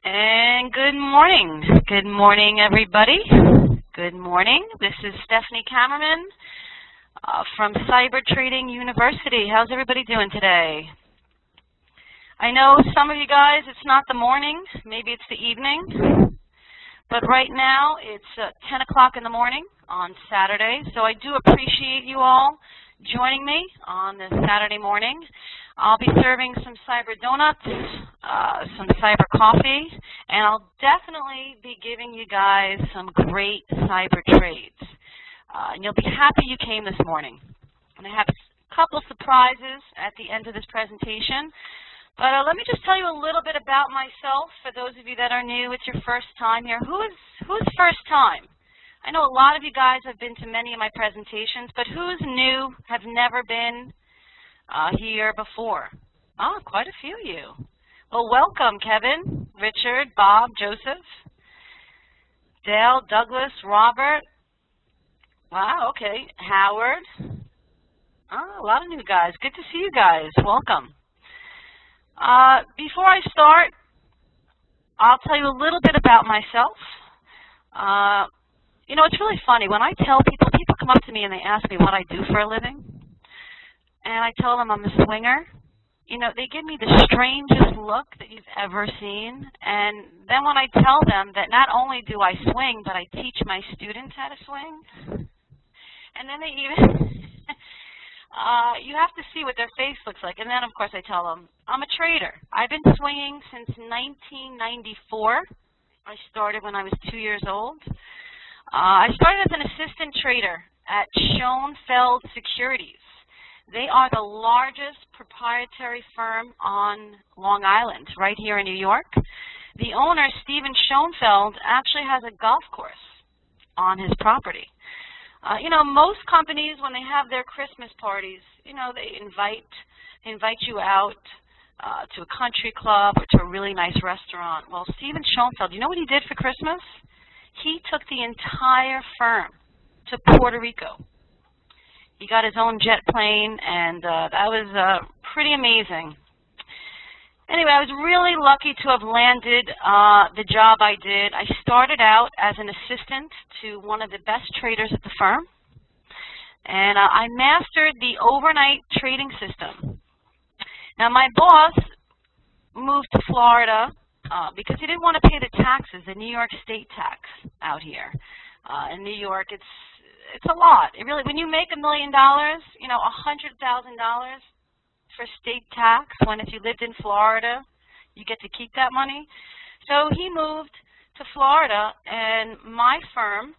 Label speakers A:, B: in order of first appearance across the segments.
A: And good morning. Good morning, everybody. Good morning. This is Stephanie Kammerman from Cyber Trading University. How's everybody doing today? I know some of you guys, it's not the morning, maybe it's the evening, but right now it's 10 o'clock in the morning on Saturday, so I do appreciate you all joining me on this Saturday morning. I'll be serving some cyber donuts, some cyber coffee, and I'll definitely be giving you guys some great cyber trades. And you'll be happy you came this morning. And I have a couple surprises at the end of this presentation. But let me just tell you a little bit about myself for those of you that are new. It's your first time here. Who's first time? I know a lot of you guys have been to many of my presentations, but who's new, have never been here before? Quite a few of you. Well, welcome, Kevin, Richard, Bob, Joseph, Dale, Douglas, Robert. Wow, okay. Howard. A lot of new guys. Good to see you guys. Welcome. Before I start, I'll tell you a little bit about myself. You know, it's really funny. When I tell people come up to me and they ask me what I do for a living, and I tell them I'm a swinger. You know, they give me the strangest look that you've ever seen. And then when I tell them that not only do I swing, but I teach my students how to swing, and then they even, you have to see what their face looks like. And then, of course, I tell them, I'm a trader. I've been swinging since 1994. I started when I was 2 years old. I started as an assistant trader at Schoenfeld Securities. They are the largest proprietary firm on Long Island, right here in New York. The owner, Stephen Schoenfeld, actually has a golf course on his property. You know, most companies, when they have their Christmas parties, you know, they invite you out to a country club or to a really nice restaurant. Well, Stephen Schoenfeld, you know what he did for Christmas? He took the entire firm to Puerto Rico. He got his own jet plane, and that was pretty amazing. Anyway, I was really lucky to have landed the job I did. I started out as an assistant to one of the best traders at the firm, and I mastered the overnight trading system. Now, my boss moved to Florida because he didn't want to pay the taxes, the New York state tax out here. In New York, it's a lot. It really, when you make $1 million, you know, $100,000 for state tax, when if you lived in Florida, you get to keep that money. So he moved to Florida, and my firm,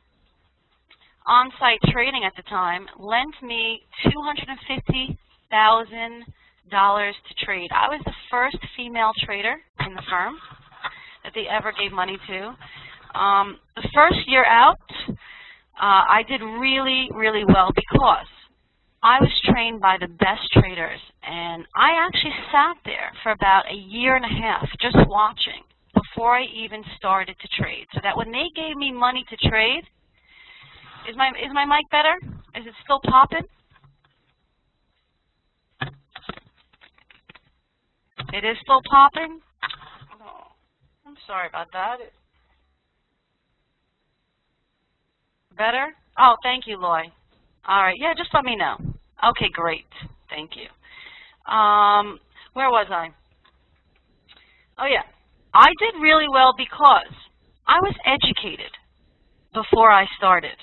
A: On-Site Trading at the time, lent me $250,000 to trade. I was the first female trader in the firm that they ever gave money to. The first year out, I did really, really well because I was trained by the best traders, and I actually sat there for about a year and a half just watching before I even started to trade, so that when they gave me money to trade, is my mic better? Is it still popping? It is still popping? Oh, I'm sorry about that. Better? Oh, thank you, Loy. All right. Yeah, just let me know. Okay, great. Thank you. Where was I? Oh, yeah. I did really well because I was educated before I started,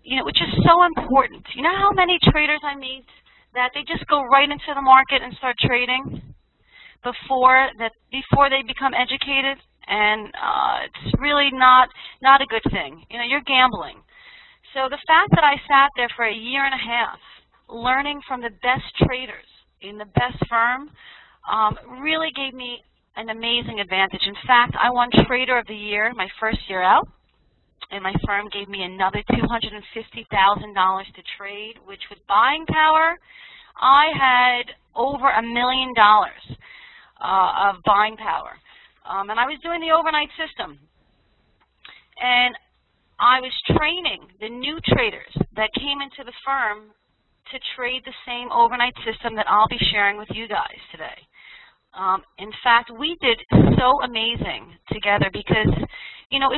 A: you know, which is so important. You know how many traders I meet that they just go right into the market and start trading before they become educated? And it's really not a good thing. You know, you're gambling. So the fact that I sat there for a year and a half learning from the best traders in the best firm really gave me an amazing advantage. In fact, I won Trader of the Year my first year out, and my firm gave me another $250,000 to trade, which with buying power, I had over $1 million of buying power. And I was doing the overnight system. And I was training the new traders that came into the firm to trade the same overnight system that I'll be sharing with you guys today. In fact, we did so amazing together because, you know,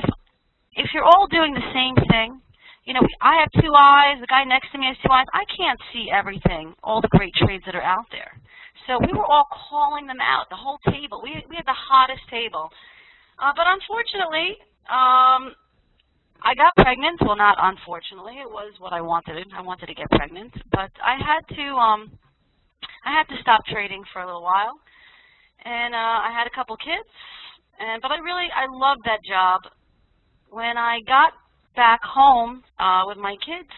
A: if you're all doing the same thing, you know, I have two eyes, the guy next to me has two eyes. I can't see everything, all the great trades that are out there. So we were all calling them out, the whole table. We had the hottest table. But unfortunately, I got pregnant. Well, not unfortunately. It was what I wanted. I wanted to get pregnant. But I had to stop trading for a little while. And I had a couple kids. But I loved that job. When I got back home with my kids,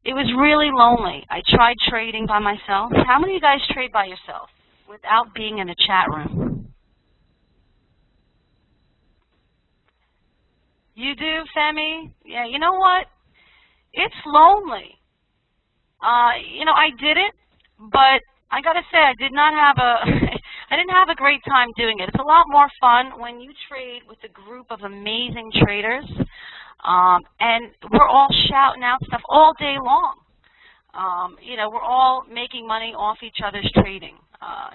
A: it was really lonely. I tried trading by myself. How many of you guys trade by yourself without being in a chat room? You do, Femi? Yeah, you know what? It's lonely. You know, I did it, but I got to say I did not have I didn't have a great time doing it. It's a lot more fun when you trade with a group of amazing traders. And we're all shouting out stuff all day long. You know, we're all making money off each other's trading,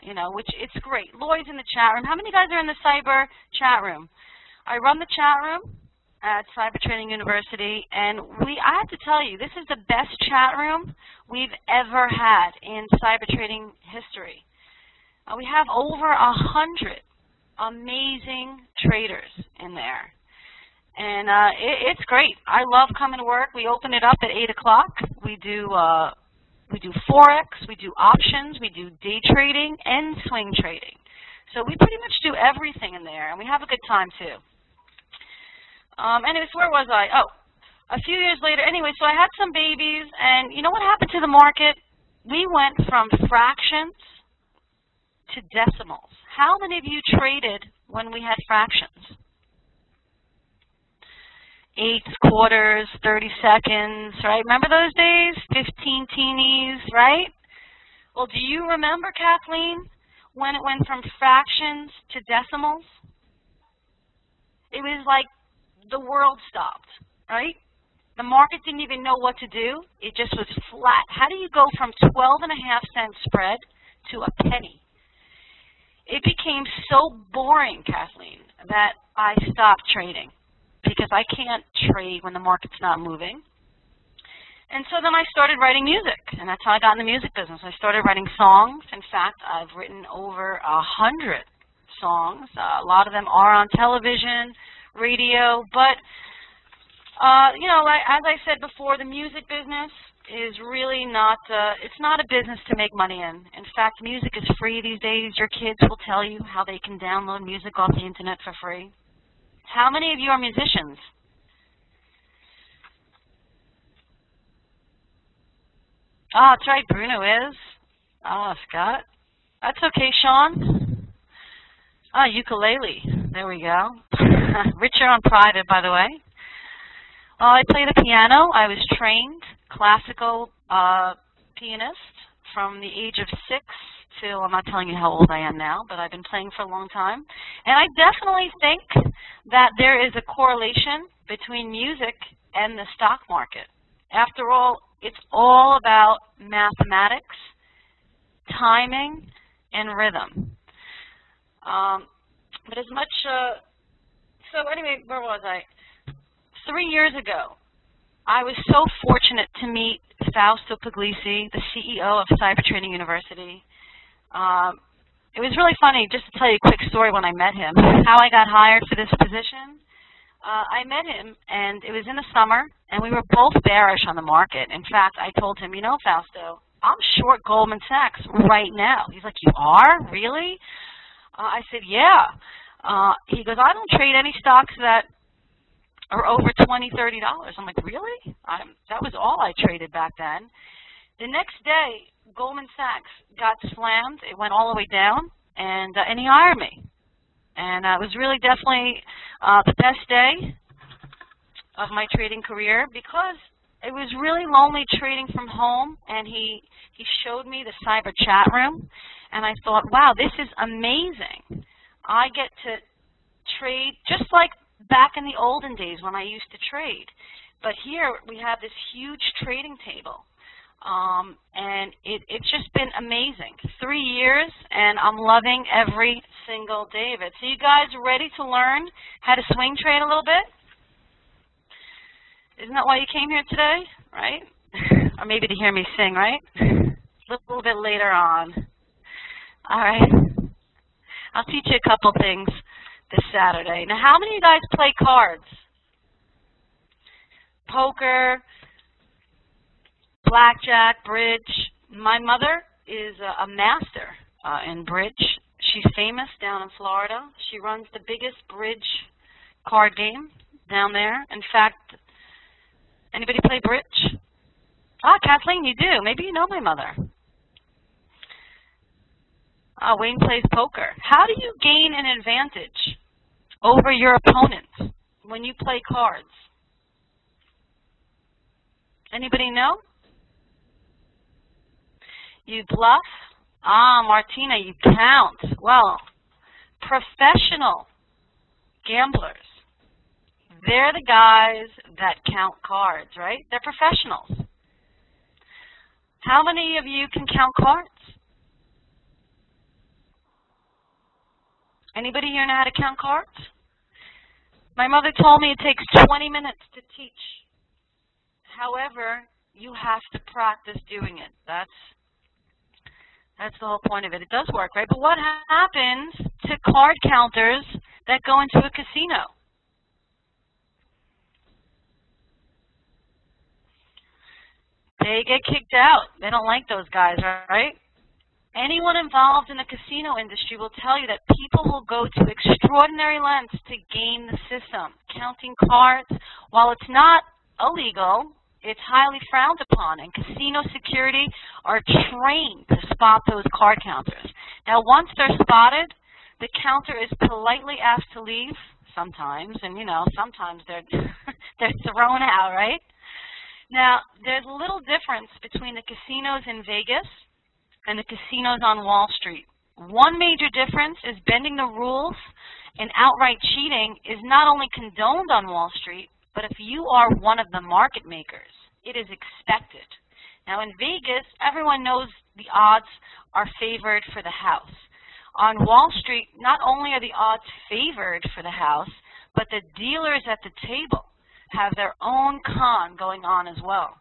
A: you know, which it's great. Lloyd's in the chat room. How many guys are in the cyber chat room? I run the chat room at Cyber Trading University, and I have to tell you, this is the best chat room we've ever had in cyber trading history. We have over 100 amazing traders in there. And it's great. I love coming to work. We open it up at 8 o'clock. We do forex, we do options, we do day trading and swing trading. So we pretty much do everything in there, and we have a good time too. Anyways, where was I? Oh, a few years later. Anyway, so I had some babies, and you know what happened to the market? We went from fractions to decimals. How many of you traded when we had fractions? Eighths, quarters, 30 seconds, right? Remember those days? 15 teenies, right? Well, do you remember, Kathleen, when it went from fractions to decimals? It was like the world stopped, right? The market didn't even know what to do. It just was flat. How do you go from 12.5-cent spread to a penny? It became so boring, Kathleen, that I stopped trading, because I can't trade when the market's not moving. And so then I started writing music, and that's how I got in the music business. I started writing songs. In fact, I've written over 100 songs. A lot of them are on television, radio, but you know, as I said before, the music business is really not, it's not a business to make money in. In fact, music is free these days. Your kids will tell you how they can download music off the internet for free. How many of you are musicians? Oh, that's right, Bruno is. Oh, Scott. That's okay, Sean. Oh, ukulele. There we go. Richer on private, by the way. I play the piano. I was trained classical pianist from the age of 6 till, I'm not telling you how old I am now, but I've been playing for a long time. And I definitely think that there is a correlation between music and the stock market. After all, it's all about mathematics, timing, and rhythm. But as much, so anyway, where was I? 3 years ago, I was so fortunate to meet Fausto Puglisi, the CEO of Cyber Trading University. It was really funny, just to tell you a quick story when I met him, how I got hired for this position. I met him, and it was in the summer, and we were both bearish on the market. In fact, I told him, you know, Fausto, I'm short Goldman Sachs right now. He's like, you are? Really? I said, yeah. He goes, I don't trade any stocks that are over $20, $30. I'm like, really? That was all I traded back then. The next day, Goldman Sachs got slammed. It went all the way down, and he hired me. And it was really definitely the best day of my trading career, because it was really lonely trading from home, and he showed me the cyber chat room, and I thought, wow, this is amazing. I get to trade just like back in the olden days when I used to trade. But here we have this huge trading table. And it's just been amazing. 3 years, and I'm loving every single day of it. So you guys ready to learn how to swing trade a little bit? Isn't that why you came here today, right? Or maybe to hear me sing, right? A little bit later on. All right. I'll teach you a couple things this Saturday. Now, how many of you guys play cards? Poker, blackjack, bridge. My mother is a master in bridge. She's famous down in Florida. She runs the biggest bridge card game down there. In fact, anybody play bridge? Ah, Kathleen, you do. Maybe you know my mother. Wayne plays poker. How do you gain an advantage over your opponent when you play cards? Anybody know? You bluff? Martina, you count. Well, professional gamblers, they're the guys that count cards, right? They're professionals. How many of you can count cards? Anybody here know how to count cards? My mother told me it takes 20 minutes to teach. However, you have to practice doing it. That's the whole point of it. It does work, right? But what happens to card counters that go into a casino? They get kicked out. They don't like those guys, right? Anyone involved in the casino industry will tell you that people will go to extraordinary lengths to game the system. Counting cards, while it's not illegal, it's highly frowned upon, and casino security are trained to spot those card counters. Now, once they're spotted, the counter is politely asked to leave sometimes, and, you know, sometimes they're thrown out, right? Now, there's a little difference between the casinos in Vegas and the casinos on Wall Street. One major difference is bending the rules and outright cheating is not only condoned on Wall Street, but if you are one of the market makers, it is expected. Now in Vegas, everyone knows the odds are favored for the house. On Wall Street, not only are the odds favored for the house, but the dealers at the table have their own con going on as well.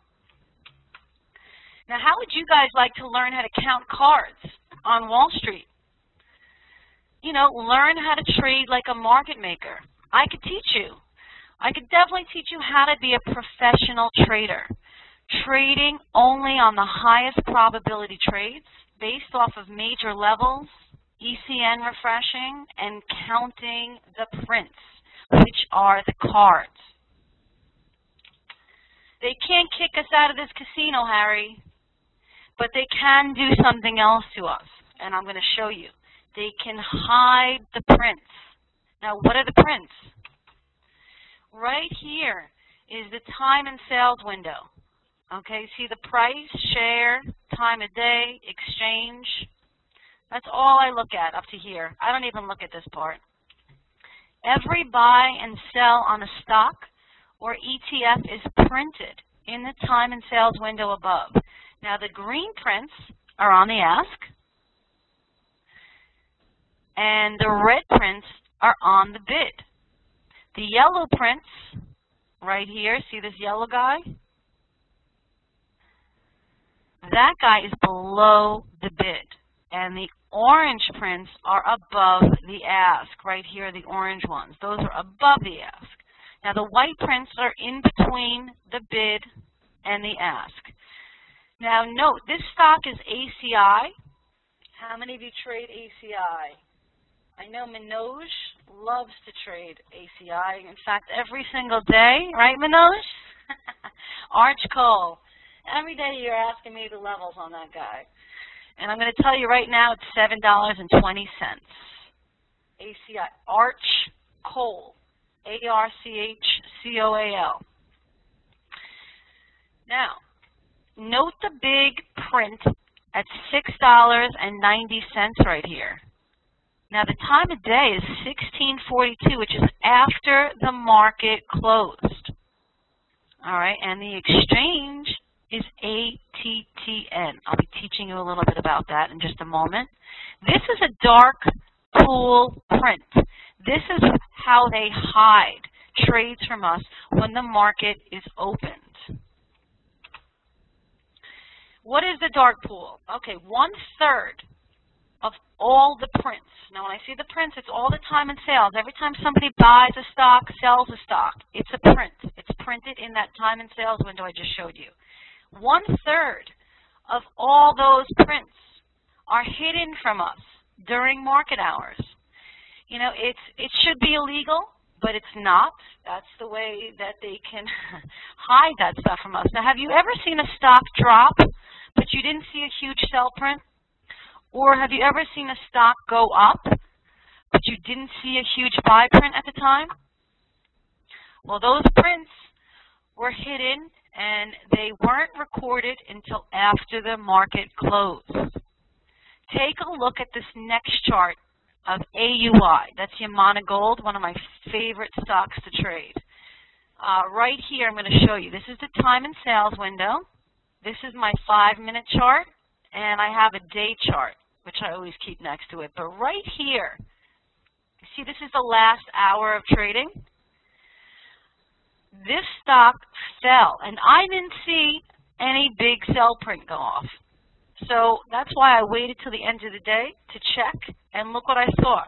A: Now, how would you guys like to learn how to count cards on Wall Street? You know, learn how to trade like a market maker. I could teach you. I could definitely teach you how to be a professional trader. Trading only on the highest probability trades based off of major levels, ECN refreshing, and counting the prints, which are the cards. They can't kick us out of this casino, Harry. But they can do something else to us, and I'm going to show you. They can hide the prints. Now, what are the prints? Right here is the time and sales window. Okay, see the price, share, time of day, exchange. That's all I look at up to here. I don't even look at this part. Every buy and sell on a stock or ETF is printed in the time and sales window above. Now, the green prints are on the ask, and the red prints are on the bid. The yellow prints, right here, see this yellow guy? That guy is below the bid, and the orange prints are above the ask. Right here, the orange ones. Those are above the ask. Now, the white prints are in between the bid and the ask. Now note, this stock is ACI. How many of you trade ACI? I know Manoj loves to trade ACI. In fact, every single day, right Manoj? Arch Cole. Every day you're asking me the levels on that guy. And I'm going to tell you right now it's $7.20. ACI, Arch Cole. ARCHCOAL. Now, note the big print at $6.90 right here. Now the time of day is 16:42, which is after the market closed. All right, and the exchange is 8 TTN. I'll be teaching you a little bit about that in just a moment. This is a dark pool print. This is how they hide trades from us when the market is opened. What is the dark pool? Okay, 1/3 of all the prints. Now when I see the prints, it's all the time and sales. Every time somebody buys a stock, sells a stock, it's a print. It's printed in that time and sales window I just showed you. 1/3 of all those prints are hidden from us during market hours. You know, it should be illegal, but it's not. That's the way that they can hide that stuff from us. Now, have you ever seen a stock drop, but you didn't see a huge sell print? Or have you ever seen a stock go up, but you didn't see a huge buy print at the time? Well, those prints were hidden, and they weren't recorded until after the market closed. Take a look at this next chart of AUI. That's Yamana Gold, one of my favorite stocks to trade. Right here, I'm going to show you. This is the time and sales window. This is my 5-minute chart, and I have a day chart, which I always keep next to it. But right here, see, this is the last hour of trading. This stock fell, and I didn't see any big sell print go off. So that's why I waited till the end of the day to check, and look what I saw.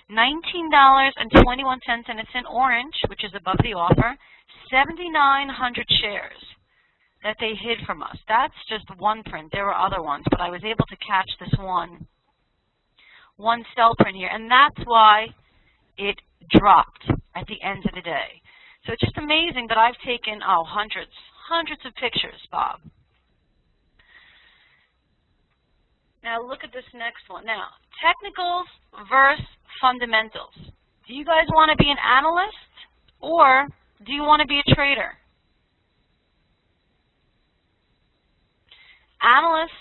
A: $19.21, and it's in orange, which is above the offer, 7,900 shares that they hid from us. That's just one print. There were other ones, but I was able to catch this one sell print here, and that's why it dropped at the end of the day. So it's just amazing that I've taken, hundreds of pictures, Bob. Now look at this next one. Now, technicals versus fundamentals. Do you guys want to be an analyst, or do you want to be a trader? Analysts,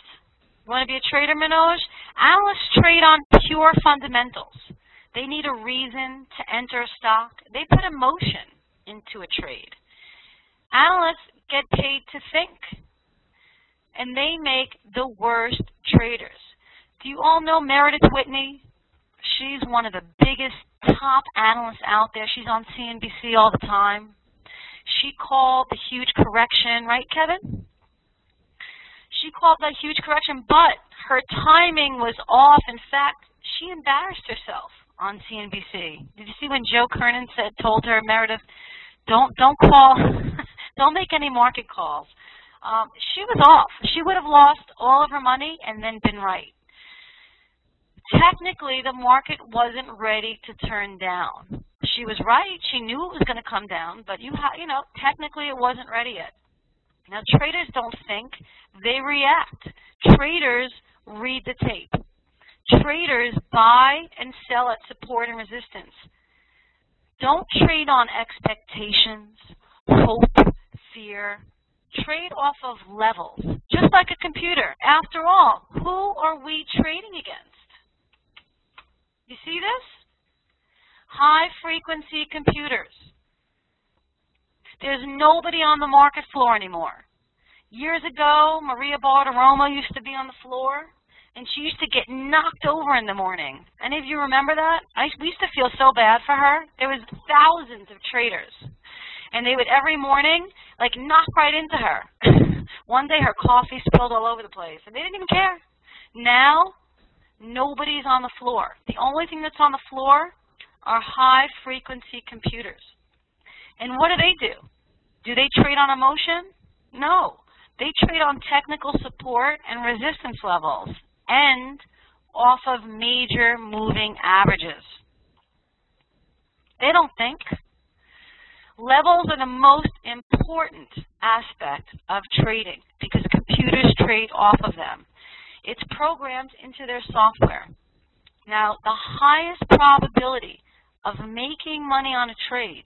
A: want to be a trader, Manoj? Analysts trade on pure fundamentals. They need a reason to enter a stock. They put emotion into a trade. Analysts get paid to think, and they make the worst traders. Do you all know Meredith Whitney? She's one of the biggest top analysts out there. She's on CNBC all the time. She called the huge correction, right, Kevin? She called that huge correction, but her timing was off. In fact, she embarrassed herself on CNBC. Did you see when Joe Kernan told her, Meredith, don't call, don't make any market calls? She was off. She would have lost all of her money and then been right. Technically, the market wasn't ready to turn down. She was right. She knew it was going to come down, but technically it wasn't ready yet. Now, traders don't think, they react. Traders read the tape. Traders buy and sell at support and resistance. Don't trade on expectations, hope, fear. Trade off of levels, just like a computer. After all, who are we trading against? You see this? High-frequency computers. There's nobody on the market floor anymore. Years ago, Maria Bartiromo used to be on the floor, and she used to get knocked over in the morning. Any of you remember that? We used to feel so bad for her. There was thousands of traders, and they would every morning knock right into her. One day her coffee spilled all over the place, and they didn't even care. Now, nobody's on the floor. The only thing that's on the floor are high-frequency computers. And what do? Do they trade on emotion? No. They trade on technical support and resistance levels and off of major moving averages. They don't think. Levels are the most important aspect of trading because computers trade off of them. It's programmed into their software. Now, the highest probability of making money on a trade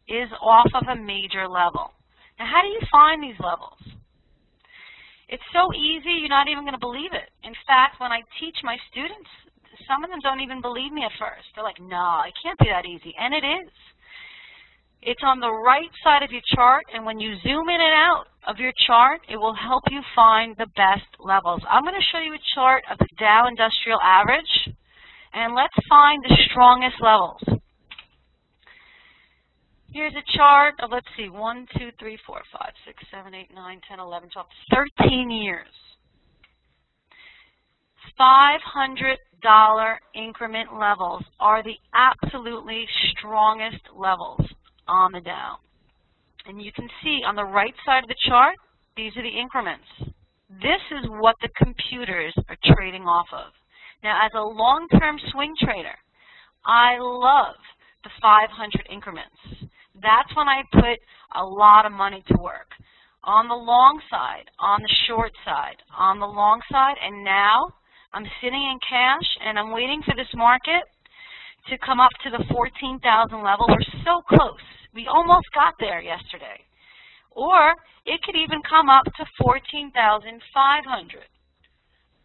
A: is off of a major level. Now, how do you find these levels? It's so easy, you're not even going to believe it. In fact, when I teach my students, some of them don't even believe me at first. They're like, no, it can't be that easy. And it is. It's on the right side of your chart, and when you zoom in and out of your chart, it will help you find the best levels. I'm going to show you a chart of the Dow Industrial Average, and let's find the strongest levels. Here's a chart of, let's see, 1, 2, 3, 4, 5, 6, 7, 8, 9, 10, 11, 12, 13 years. $500 increment levels are the absolutely strongest levels on the Dow. And you can see on the right side of the chart, these are the increments. This is what the computers are trading off of. Now, as a long-term swing trader, I love the 500 increments. That's when I put a lot of money to work. On the long side, on the short side, on the long side, and now I'm sitting in cash and I'm waiting for this market to come up to the 14,000 level. We're so close. We almost got there yesterday. Or it could even come up to 14,500.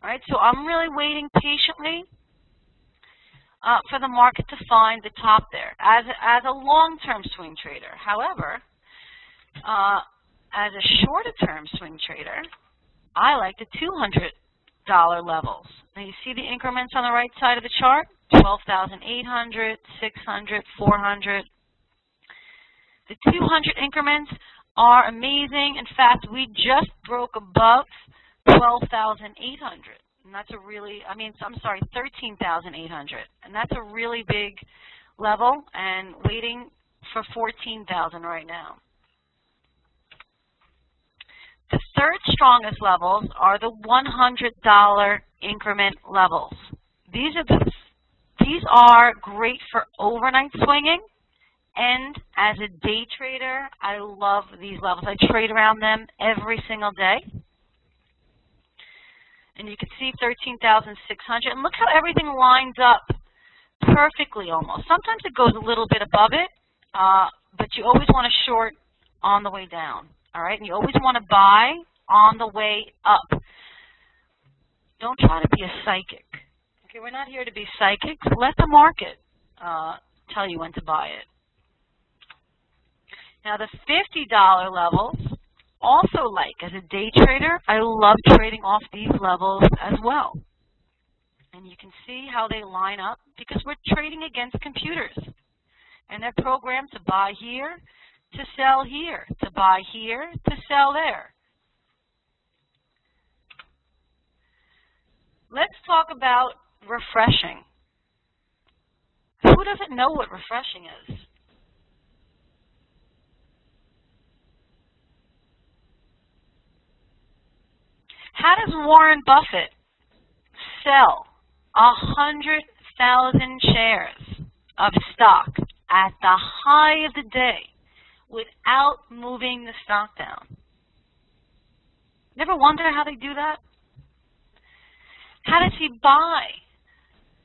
A: All right, so I'm really waiting patiently for the market to find the top there as a long-term swing trader. However, as a shorter-term swing trader, I like the $200 levels. Now you see the increments on the right side of the chart, 12,800, 600, 400. The 200 increments are amazing. In fact, we just broke above 12,800. And that's a really, I'm sorry, 13,800. And that's a really big level, and waiting for 14,000 right now. The third strongest levels are the $100 increment levels. These are great for overnight swinging, and as a day trader, I love these levels. I trade around them every single day. And you can see 13,600. And look how everything lines up perfectly almost. Sometimes it goes a little bit above it, but you always want to short on the way down. All right? And you always want to buy on the way up. Don't try to be a psychic. Okay, we're not here to be psychics. Let the market tell you when to buy it. Now the $50 levels, also like as a day trader, I love trading off these levels as well. And you can see how they line up because we're trading against computers. And they're programmed to buy here, to sell here, to buy here, to sell there. Let's talk about refreshing. Who doesn't know what refreshing is? How does Warren Buffett sell 100,000 shares of stock at the high of the day without moving the stock down? Never wonder how they do that? How does he buy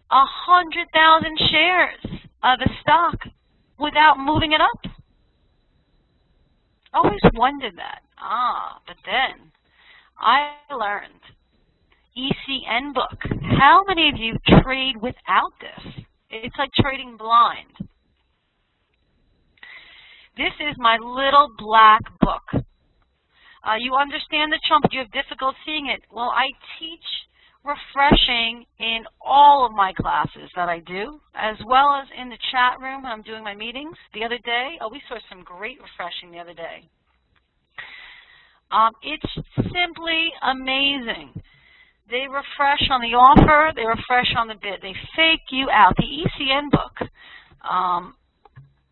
A: 100,000 shares of a stock without moving it up? Always wondered that. But then I learned ECN book. How many of you trade without this? It's like trading blind. This is my little black book. You understand the chart, but you have difficulty seeing it. Well, I teach refreshing in all of my classes that I do, as well as in the chat room when I'm doing my meetings. The other day, we saw some great refreshing the other day. It's simply amazing. They refresh on the offer, they refresh on the bid. They fake you out. The ECN book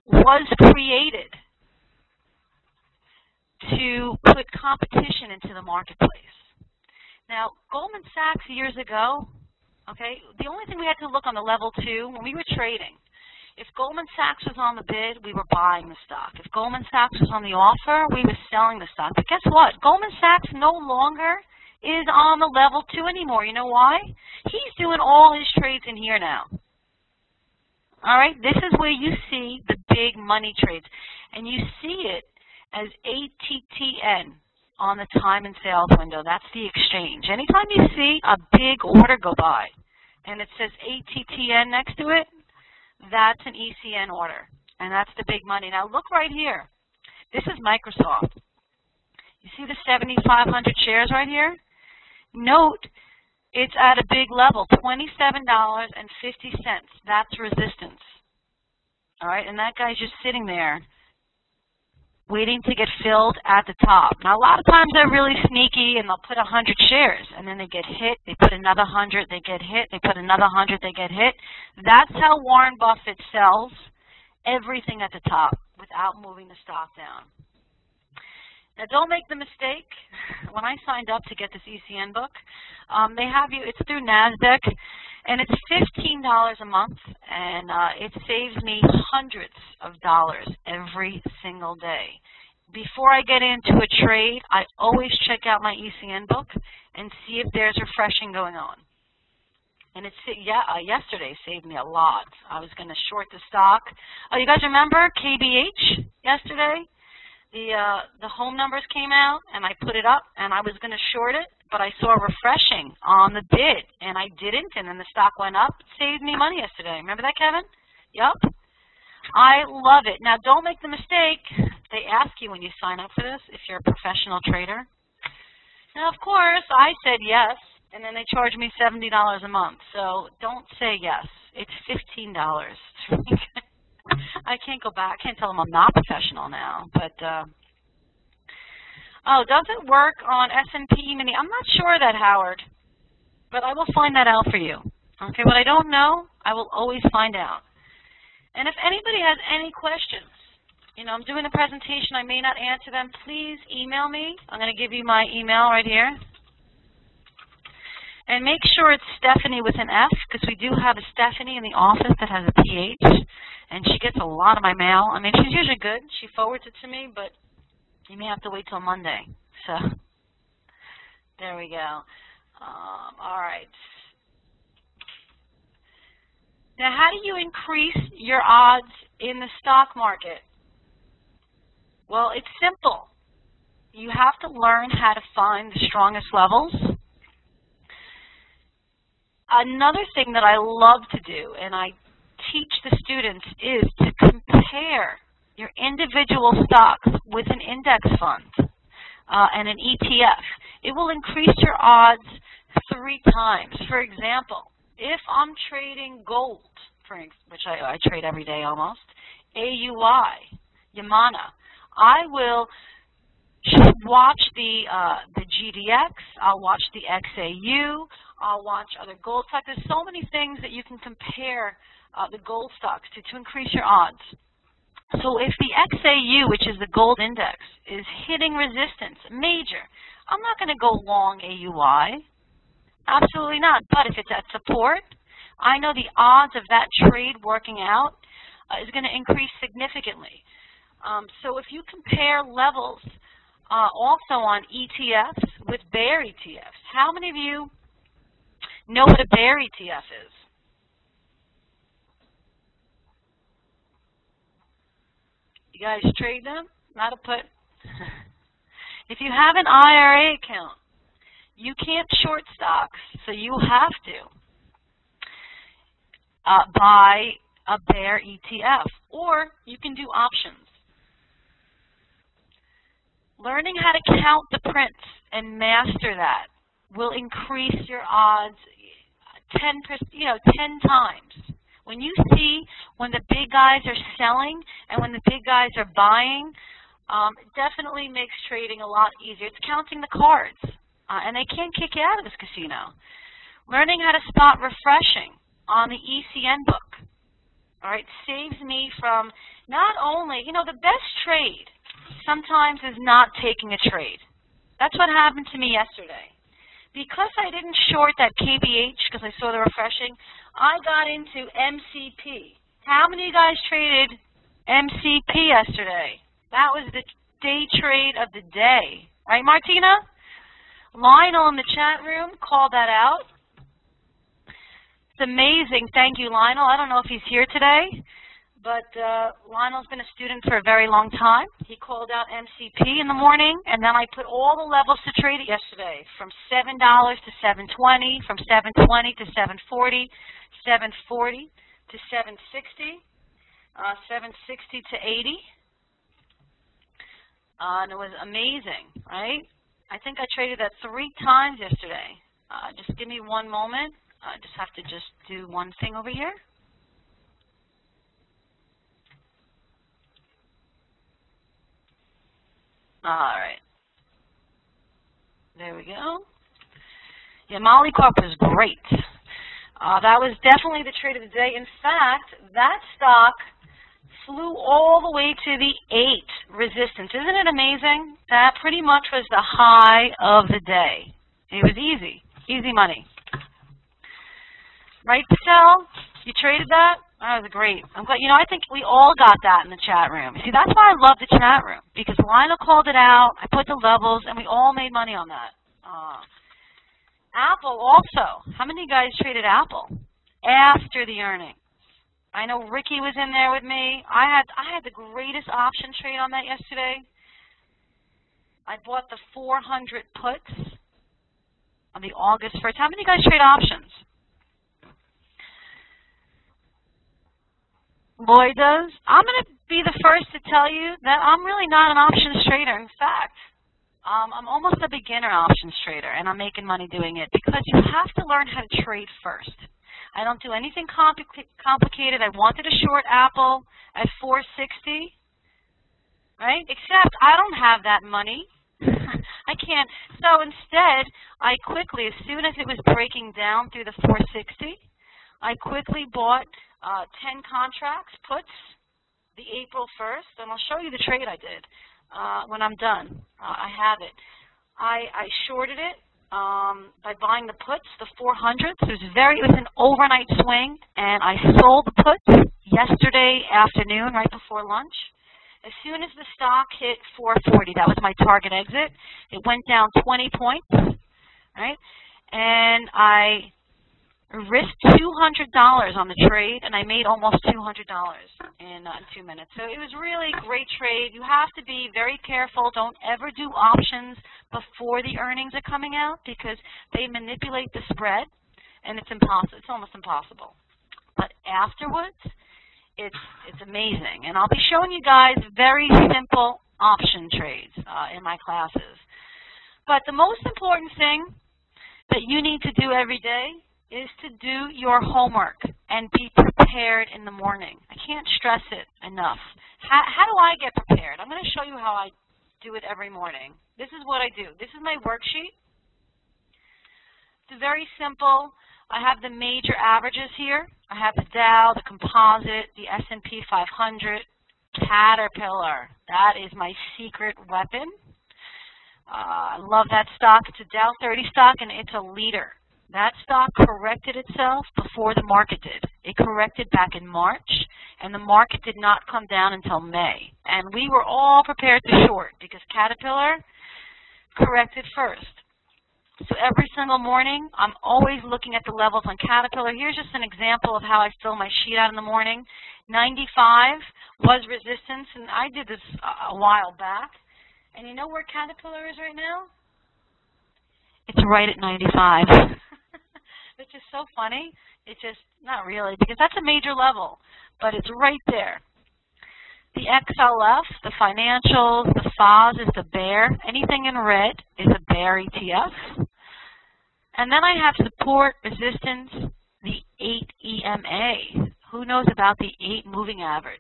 A: was created to put competition into the marketplace. Now, Goldman Sachs years ago, okay, the only thing we had to look on the level 2, when we were trading, if Goldman Sachs was on the bid, we were buying the stock. If Goldman Sachs was on the offer, we were selling the stock. But guess what? Goldman Sachs no longer is on the level 2 anymore. You know why? He's doing all his trades in here now. All right? This is where you see the big money trades. And you see it as ATTN on the time and sales window. That's the exchange. Anytime you see a big order go by and it says ATTN next to it, that's an ECN order. and that's the big money. Now look right here. This is Microsoft. You see the 7,500 shares right here? Note, it's at a big level, $27.50. That's resistance. All right, and that guy's just sitting there waiting to get filled at the top. Now, a lot of times they're really sneaky, and they'll put 100 shares, and then they get hit. They put another 100, they get hit. They put another 100, they get hit. That's how Warren Buffett sells everything at the top without moving the stock down. Now, don't make the mistake. When I signed up to get this ECN book, they have you, it's through NASDAQ, and it's $15 a month, and it saves me hundreds of dollars every single day. Before I get into a trade, I always check out my ECN book and see if there's refreshing going on. And it's, yesterday saved me a lot. I was going to short the stock. Oh, you guys remember KBH yesterday? The home numbers came out, and I put it up, and I was going to short it, but I saw refreshing on the bid, and I didn't, and then the stock went up. It saved me money yesterday. Remember that, Kevin? Yup. I love it. Now, don't make the mistake. They ask you when you sign up for this if you're a professional trader. Now, of course, I said yes, and then they charged me $70 a month. So don't say yes. It's $15. I can't go back. I can't tell them I'm not professional now. But, oh, does it work on S&P Mini? I'm not sure of that, Howard. But I will find that out for you. Okay, what I don't know, I will always find out. And if anybody has any questions, you know, I'm doing a presentation, I may not answer them, please email me. I'm going to give you my email right here. And make sure it's Stephanie with an F, because we do have a Stephanie in the office that has a PH, and she gets a lot of my mail. I mean, she's usually good. She forwards it to me, but you may have to wait till Monday. So there we go. All right. Now, how do you increase your odds in the stock market? Well, it's simple. You have to learn how to find the strongest levels. Another thing that I love to do, and I teach the students, is to compare your individual stocks with an index fund and an ETF. It will increase your odds 3 times. For example, if I'm trading gold, which I trade every day almost, AUI, Yamana, I will watch the GDX, I'll watch the XAU, I'll watch other gold stocks. There's so many things that you can compare the gold stocks to increase your odds. So if the XAU, which is the gold index, is hitting resistance, major, I'm not going to go long AUI. Absolutely not. But if it's at support, I know the odds of that trade working out is going to increase significantly. So if you compare levels also on ETFs with bear ETFs, how many of you know what a bear ETF is? You guys trade them? Not a put. If you have an IRA account, you can't short stocks, so you have to buy a bear ETF, or you can do options. Learning how to count the prints and master that will increase your odds 10 times. When you see when the big guys are selling and when the big guys are buying, it definitely makes trading a lot easier. It's counting the cards, and they can't kick you out of this casino. Learning how to spot refreshing on the ECN book, all right, saves me from not only, the best trade sometimes is not taking a trade. That's what happened to me yesterday. Because I didn't short that KBH because I saw the refreshing, I got into MCP. How many of you guys traded MCP yesterday? That was the day trade of the day. Right, Martina? Lionel in the chat room called that out. It's amazing. Thank you, Lionel. I don't know if he's here today, but Lionel's been a student for a very long time. He called out MCP in the morning, and then I put all the levels to trade it yesterday, from $7 to $7.20, from $7.20 to $7.40, $7.40 to $7.60. 760 to 80. And it was amazing, right? I think I traded that 3 times yesterday. Just give me one moment. I just have to just do one thing over here. All right. There we go. Yeah, Molly Corp was great. That was definitely the trade of the day. In fact, that stock flew all the way to the 8 resistance. Isn't it amazing? That pretty much was the high of the day. It was easy. Easy money. Right, Patel? You traded that? That was great. I'm glad. You know, I think we all got that in the chat room. See, that's why I love the chat room, because Lionel called it out, I put the levels, and we all made money on that. Apple also. How many of you guys traded Apple after the earnings? I know Ricky was in there with me. I had the greatest option trade on that yesterday. I bought the 400 puts on the August 1st. How many of you guys trade options? Lloyd does. I'm going to be the first to tell you that I'm really not an options trader. In fact, I'm almost a beginner options trader, and I'm making money doing it because you have to learn how to trade first. I don't do anything complicated. I wanted a short Apple at 460, right? Except I don't have that money. I can't. So instead, I quickly, as soon as it was breaking down through the 460, I quickly bought 10 contracts, puts, the April 1st, and I'll show you the trade I did when I'm done. I have it. I shorted it by buying the puts, the 400s. It was an overnight swing, and I sold the puts yesterday afternoon, right before lunch. As soon as the stock hit 440, that was my target exit. It went down 20 points, right? And I risked $200 on the trade, and I made almost $200 in 2 minutes. So it was really a great trade. You have to be very careful. Don't ever do options before the earnings are coming out because they manipulate the spread, and it's impossible. It's almost impossible. But afterwards, it's amazing. And I'll be showing you guys very simple option trades in my classes. But the most important thing that you need to do every day is to do your homework and be prepared in the morning. I can't stress it enough. How do I get prepared? I'm going to show you how I do it every morning. This is what I do. This is my worksheet. It's very simple. I have the major averages here. I have the Dow, the composite, the S&P 500, Caterpillar. That is my secret weapon. I love that stock. It's a Dow 30 stock, and it's a leader. That stock corrected itself before the market did. It corrected back in March, and the market did not come down until May. And we were all prepared to short because Caterpillar corrected first. So every single morning, I'm always looking at the levels on Caterpillar. Here's just an example of how I fill my sheet out in the morning. 95 was resistance, and I did this a while back. And you know where Caterpillar is right now? It's right at 95. Which is so funny. It's just, not really, because that's a major level, but it's right there. The XLF, the financials, the FOS is the bear. Anything in red is a bear ETF. And then I have support, resistance, the 8 EMA. Who knows about the 8 moving average?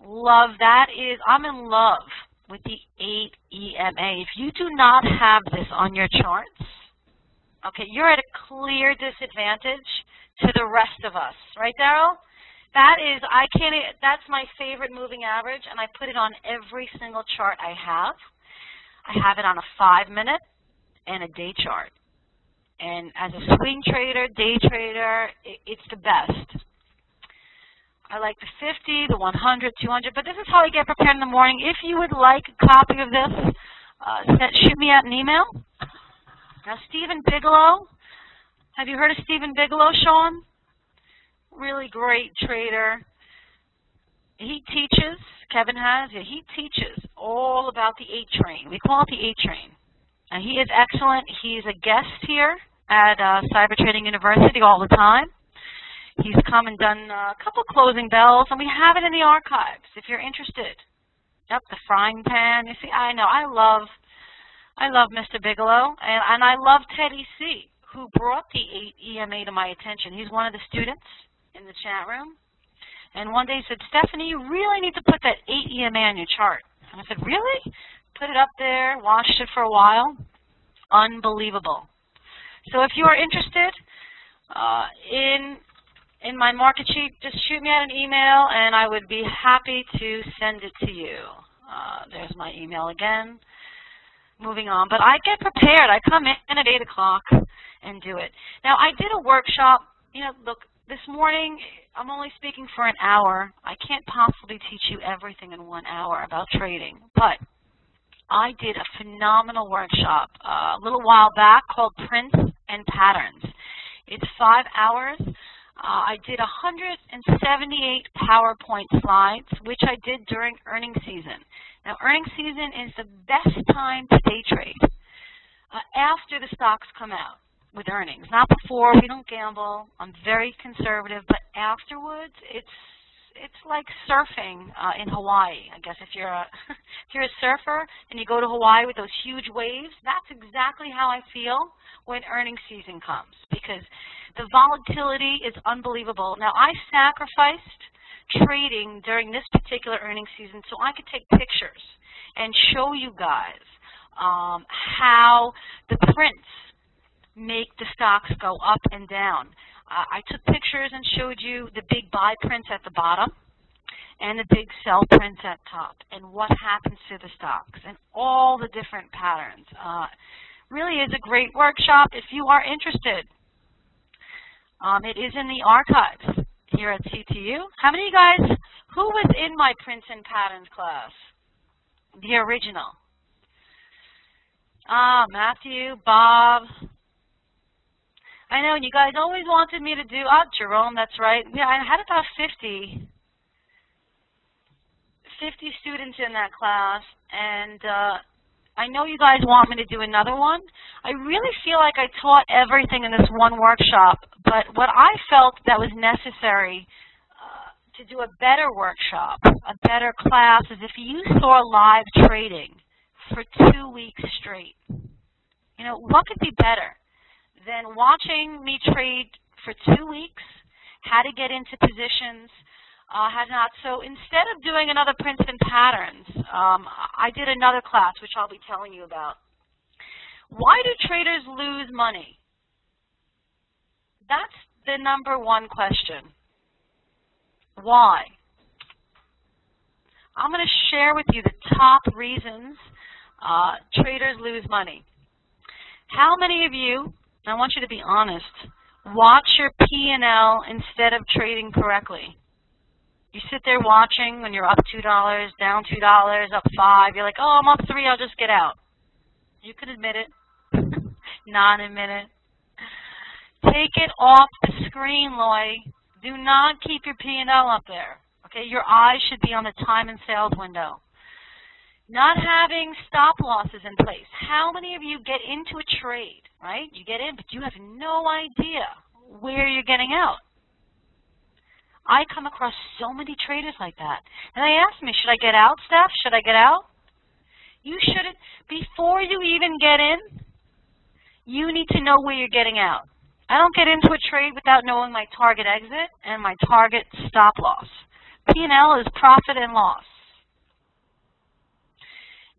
A: Love that. I'm in love with the 8 EMA. If you do not have this on your charts, okay, you're at a clear disadvantage to the rest of us. Right, Daryl? That's my favorite moving average, and I put it on every single chart I have. I have it on a 5-minute and a day chart. And as a swing trader, day trader, it's the best. I like the 50, the 100, 200, but this is how I get prepared in the morning. If you would like a copy of this, shoot me out an email. Now, Stephen Bigelow, have you heard of Stephen Bigelow, Sean? Really great trader. He teaches, Kevin has, he teaches all about the 8 train. We call it the 8 train. And he is excellent. He's a guest here at Cyber Trading University all the time. He's come and done a couple closing bells, and we have it in the archives if you're interested. Yep, the frying pan. You see, I know, I love Mr. Bigelow, and I love Teddy C., who brought the 8 EMA to my attention. He's one of the students in the chat room. And one day he said, Stephanie, you really need to put that 8 EMA on your chart. And I said, really? Put it up there, watched it for a while. Unbelievable. So if you are interested in my market sheet, just shoot me out an email, and I would be happy to send it to you. There's my email again. Moving on. But I get prepared. I come in at 8 o'clock and do it. Now, I did a workshop. You know, look, this morning, I'm only speaking for an hour. I can't possibly teach you everything in 1 hour about trading. But I did a phenomenal workshop a little while back called Prints and Patterns. It's 5 hours. I did 178 PowerPoint slides, which I did during earnings season. Now, earnings season is the best time to day trade after the stocks come out with earnings. Not before. We don't gamble. I'm very conservative. But afterwards, it's like surfing in Hawaii. I guess if you're a if you're a surfer and you go to Hawaii with those huge waves, that's exactly how I feel when earnings season comes, because the volatility is unbelievable. Now, I sacrificed trading during this particular earnings season so I could take pictures and show you guys how the prints make the stocks go up and down. I took pictures and showed you the big buy prints at the bottom and the big sell prints at top and what happens to the stocks and all the different patterns. Really is a great workshop if you are interested. It is in the archives here at CTU. How many of you guys, who was in my Prints and Patterns class? The original. Matthew, Bob. I know, you guys always wanted me to do, Jerome, that's right. Yeah, I had about 50 students in that class, and I know you guys want me to do another one. I really feel like I taught everything in this one workshop, but what I felt that was necessary to do a better workshop, a better class, is if you saw live trading for 2 weeks straight. You know, what could be better than watching me trade for 2 weeks, how to get into positions, how not. So instead of doing another Prints and Patterns, I did another class, which I'll be telling you about. Why do traders lose money? That's the #1 question. Why? I'm going to share with you the top reasons traders lose money. How many of you, I want you to be honest, watch your P&L instead of trading correctly? You sit there watching when you're up $2, down $2, up 5. You're like, oh, I'm up 3, I'll just get out. You can admit it. Not admit it. Take it off the screen, Loy. Do not keep your P&L up there. Okay, your eyes should be on the time and sales window. Not having stop losses in place. How many of you get into a trade, right? You get in, but you have no idea where you're getting out. I come across so many traders like that. And they ask me, should I get out, Steph? Should I get out? You shouldn't. Before you even get in, you need to know where you're getting out. I don't get into a trade without knowing my target exit and my target stop loss. P&L is profit and loss.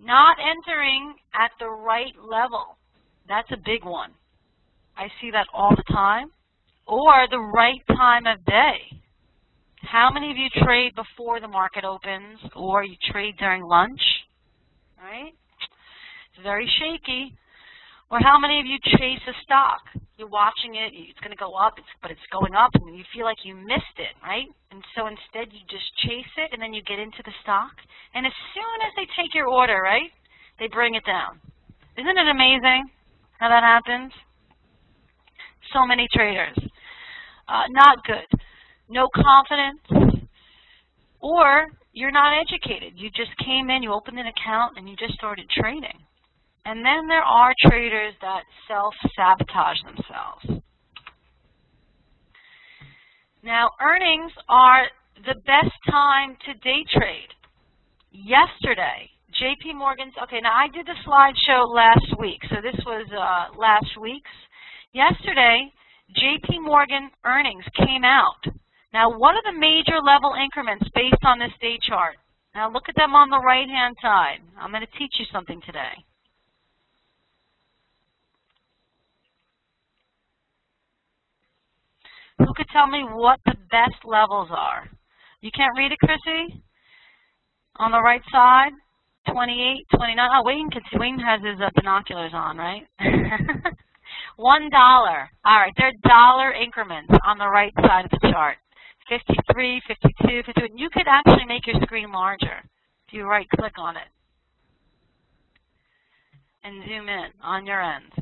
A: Not entering at the right level. That's a big one. I see that all the time. Or the right time of day. How many of you trade before the market opens or you trade during lunch? Right? It's very shaky. Or how many of you chase a stock? You're watching it, it's going to go up, but it's going up, and you feel like you missed it, right? And so instead you just chase it, and then you get into the stock. And as soon as they take your order, right, they bring it down. Isn't it amazing how that happens? So many traders. Not good. No confidence. Or you're not educated. You just came in, you opened an account, and you just started trading. And then there are traders that self-sabotage themselves. Now, earnings are the best time to day trade. Yesterday, JP Morgan's, okay, now I did the slideshow last week, so this was last week's. Yesterday, JP Morgan earnings came out. Now, what are the major level increments based on this day chart? Now, look at them on the right-hand side. I'm going to teach you something today. Who could tell me what the best levels are? You can't read it, Chrissy? On the right side, 28, 29. Oh, Wayne has his binoculars on, right? $1. All right, they're dollar increments on the right side of the chart. 53, 52, 52. You could actually make your screen larger if you right-click on it and zoom in on your end.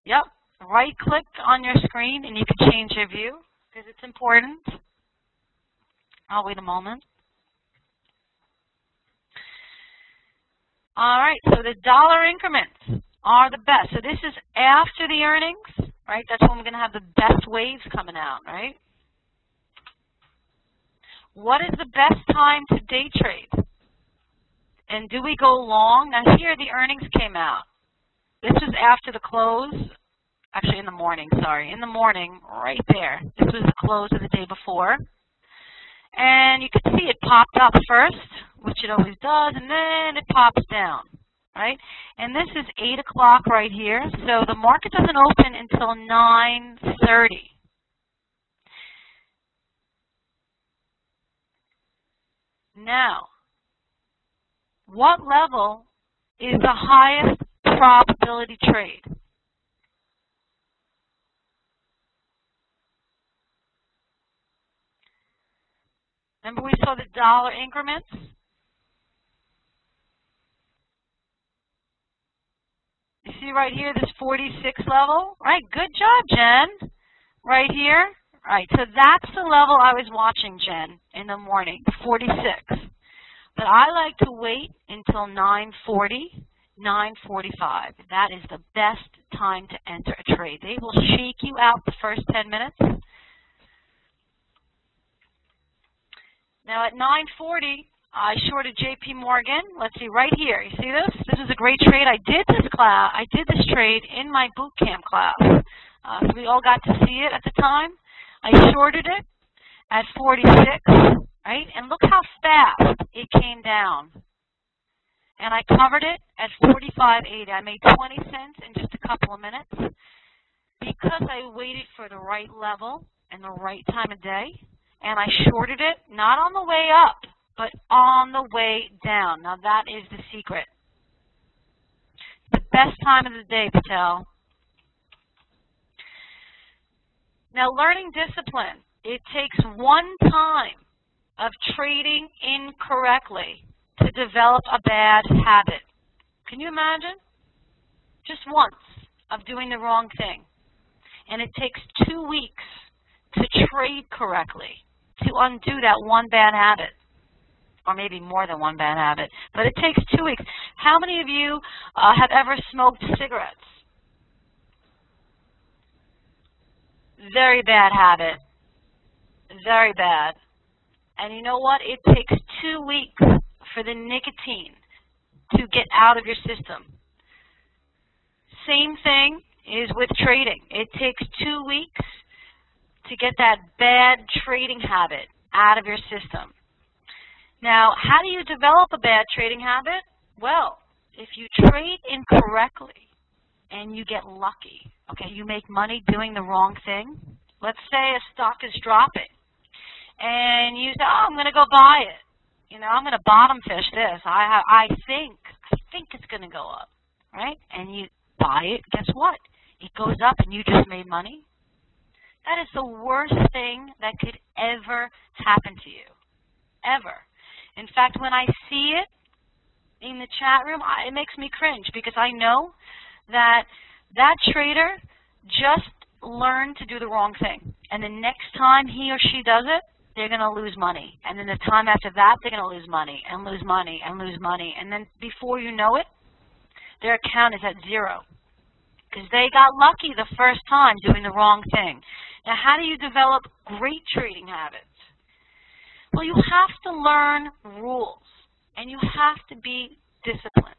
A: Yep, right-click on your screen and you can change your view because it's important. I'll wait a moment. All right, so the dollar increments are the best. So this is after the earnings, right? That's when we're going to have the best waves coming out, right? What is the best time to day trade? And do we go long? Now here the earnings came out. This was after the close. Actually in the morning, sorry. In the morning, right there. This was the close of the day before. And you can see it popped up first, which it always does, and then it pops down, right? And this is 8 o'clock right here. So the market doesn't open until 9:30. Now, what level is the highest probability trade? Remember we saw the dollar increments? You see right here, this 46 level? Right, good job, Jen. Right here. Right, so that's the level I was watching, Jen, in the morning, 46. But I like to wait until 9:40, 9:45. That is the best time to enter a trade. They will shake you out the first 10 minutes. Now at 9:40, I shorted JP Morgan. Let's see, right here. You see this? This is a great trade. I did this trade in my boot camp class. So we all got to see it at the time. I shorted it at 46, right? And look how fast it came down. And I covered it at 45.80. I made 20 cents in just a couple of minutes because I waited for the right level and the right time of day. And I shorted it, not on the way up, but on the way down. Now that is the secret. The best time of the day, Patel. Now learning discipline. It takes one time of trading incorrectly to develop a bad habit. Can you imagine? Just once of doing the wrong thing. And it takes 2 weeks to trade correctly, to undo that one bad habit, or maybe more than one bad habit. But it takes 2 weeks. How many of you have ever smoked cigarettes? Very bad habit. Very bad. And you know what? It takes 2 weeks for the nicotine to get out of your system. Same thing is with trading. It takes 2 weeks to get that bad trading habit out of your system. Now, how do you develop a bad trading habit? Well, if you trade incorrectly and you get lucky, okay, you make money doing the wrong thing. Let's say a stock is dropping and you say, oh, I'm going to go buy it. You know, I'm going to bottom fish this. I think it's going to go up, right? And you buy it. Guess what? It goes up and you just made money. That is the worst thing that could ever happen to you, ever. In fact, when I see it in the chat room, it makes me cringe because I know that that trader just learned to do the wrong thing. And the next time he or she does it, they're going to lose money. And then the time after that, they're going to lose money and lose money and lose money. And then before you know it, their account is at zero because they got lucky the first time doing the wrong thing. Now, how do you develop great trading habits? Well, you have to learn rules, and you have to be disciplined.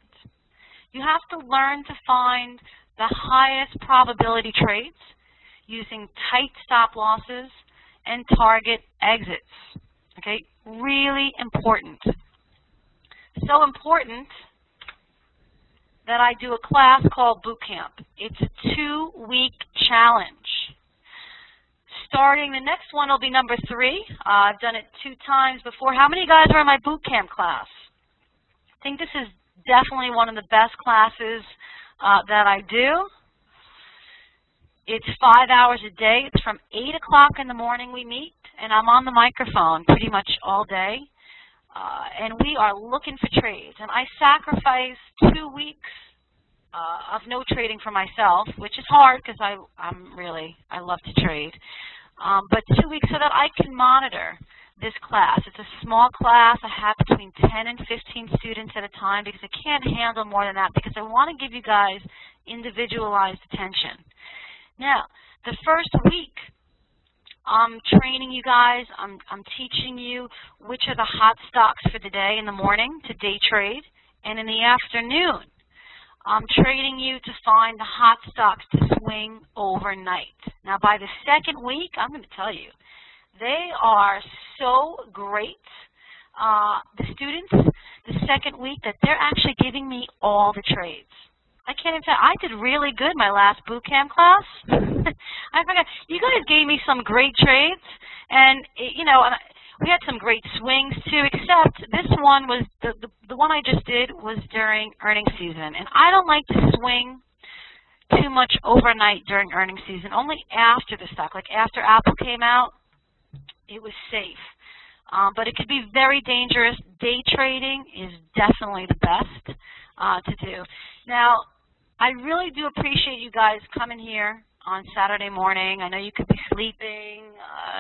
A: You have to learn to find the highest probability trades using tight stop losses and target exits. Okay, really important. So important that I do a class called Boot Camp. It's a 2-week challenge. Starting, the next one will be number 3. I've done it 2 times before. How many guys are in my Boot Camp class? I think this is definitely one of the best classes that I do. It's 5 hours a day. It's from 8 o'clock in the morning we meet, and I'm on the microphone pretty much all day. And we are looking for trades. And I sacrifice 2 weeks of no trading for myself, which is hard because I love to trade. But 2 weeks so that I can monitor this class. It's a small class. I have between 10 and 15 students at a time because I can't handle more than that because I want to give you guys individualized attention. Now, the first week, I'm training you guys. I'm teaching you which are the hot stocks for the day in the morning to day trade, and in the afternoon, I'm training you to find the hot stocks to swing overnight. Now, by the second week, I'm going to tell you, they are so great, the students, the second week, that they're actually giving me all the trades. I can't even tell you, I did really good my last boot camp class. I forgot, you guys gave me some great trades, and we had some great swings too, except this one was, the one I just did was during earnings season, and I don't like to swing too much overnight during earnings season, only after the stock, like after Apple came out, it was safe. But it could be very dangerous. Day trading is definitely the best to do. Now, I really do appreciate you guys coming here on Saturday morning. I know you could be sleeping.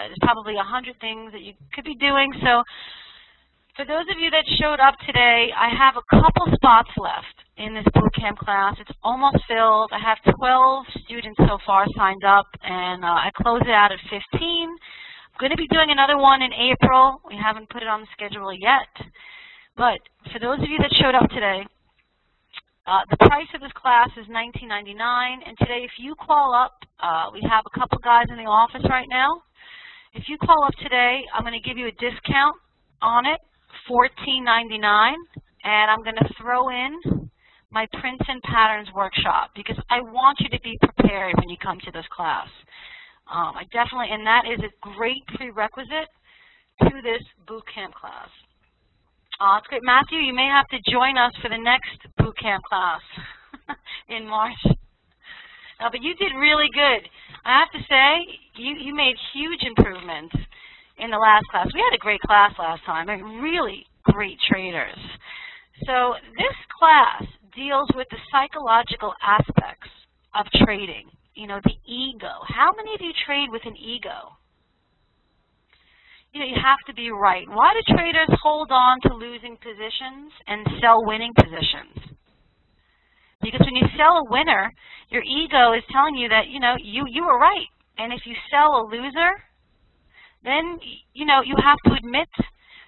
A: There's probably 100 things that you could be doing. So for those of you that showed up today, I have a couple spots left in this boot camp class. It's almost filled. I have 12 students so far signed up, and I close it out at 15. I'm going to be doing another one in April. We haven't put it on the schedule yet. But for those of you that showed up today, the price of this class is $19.99, and today if you call up, we have a couple guys in the office right now. If you call up today, I'm going to give you a discount on it, $14.99, and I'm going to throw in my prints and patterns workshop because I want you to be prepared when you come to this class. And that is a great prerequisite to this boot camp class. It's great. Matthew, you may have to join us for the next boot camp class in March. But you did really good. I have to say, you made huge improvements in the last class. We had a great class last time, really great traders. So this class deals with the psychological aspects of trading, the ego. How many of you trade with an ego? You have to be right. Why do traders hold on to losing positions and sell winning positions? Because when you sell a winner, your ego is telling you that, you were right. And if you sell a loser, then, you have to admit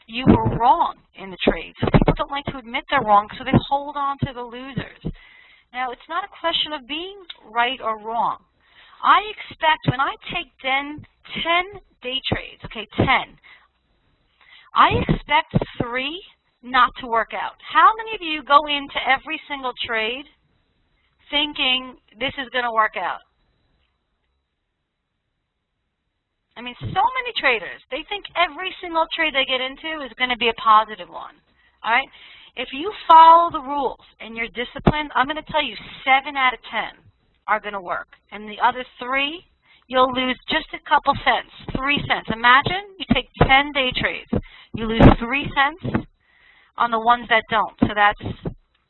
A: you were wrong in the trade. So people don't like to admit they're wrong, so they hold on to the losers. Now, it's not a question of being right or wrong. I expect when I take 10 day trades, okay, 10, I expect 3 not to work out. How many of you go into every single trade thinking this is going to work out? I mean, so many traders, they think every single trade they get into is going to be a positive one. All right? If you follow the rules and you're disciplined, I'm going to tell you 7 out of 10 are going to work. And the other 3, you'll lose just a couple cents, 3 cents. Imagine you take 10 day trades. You lose 3 cents on the ones that don't. So that's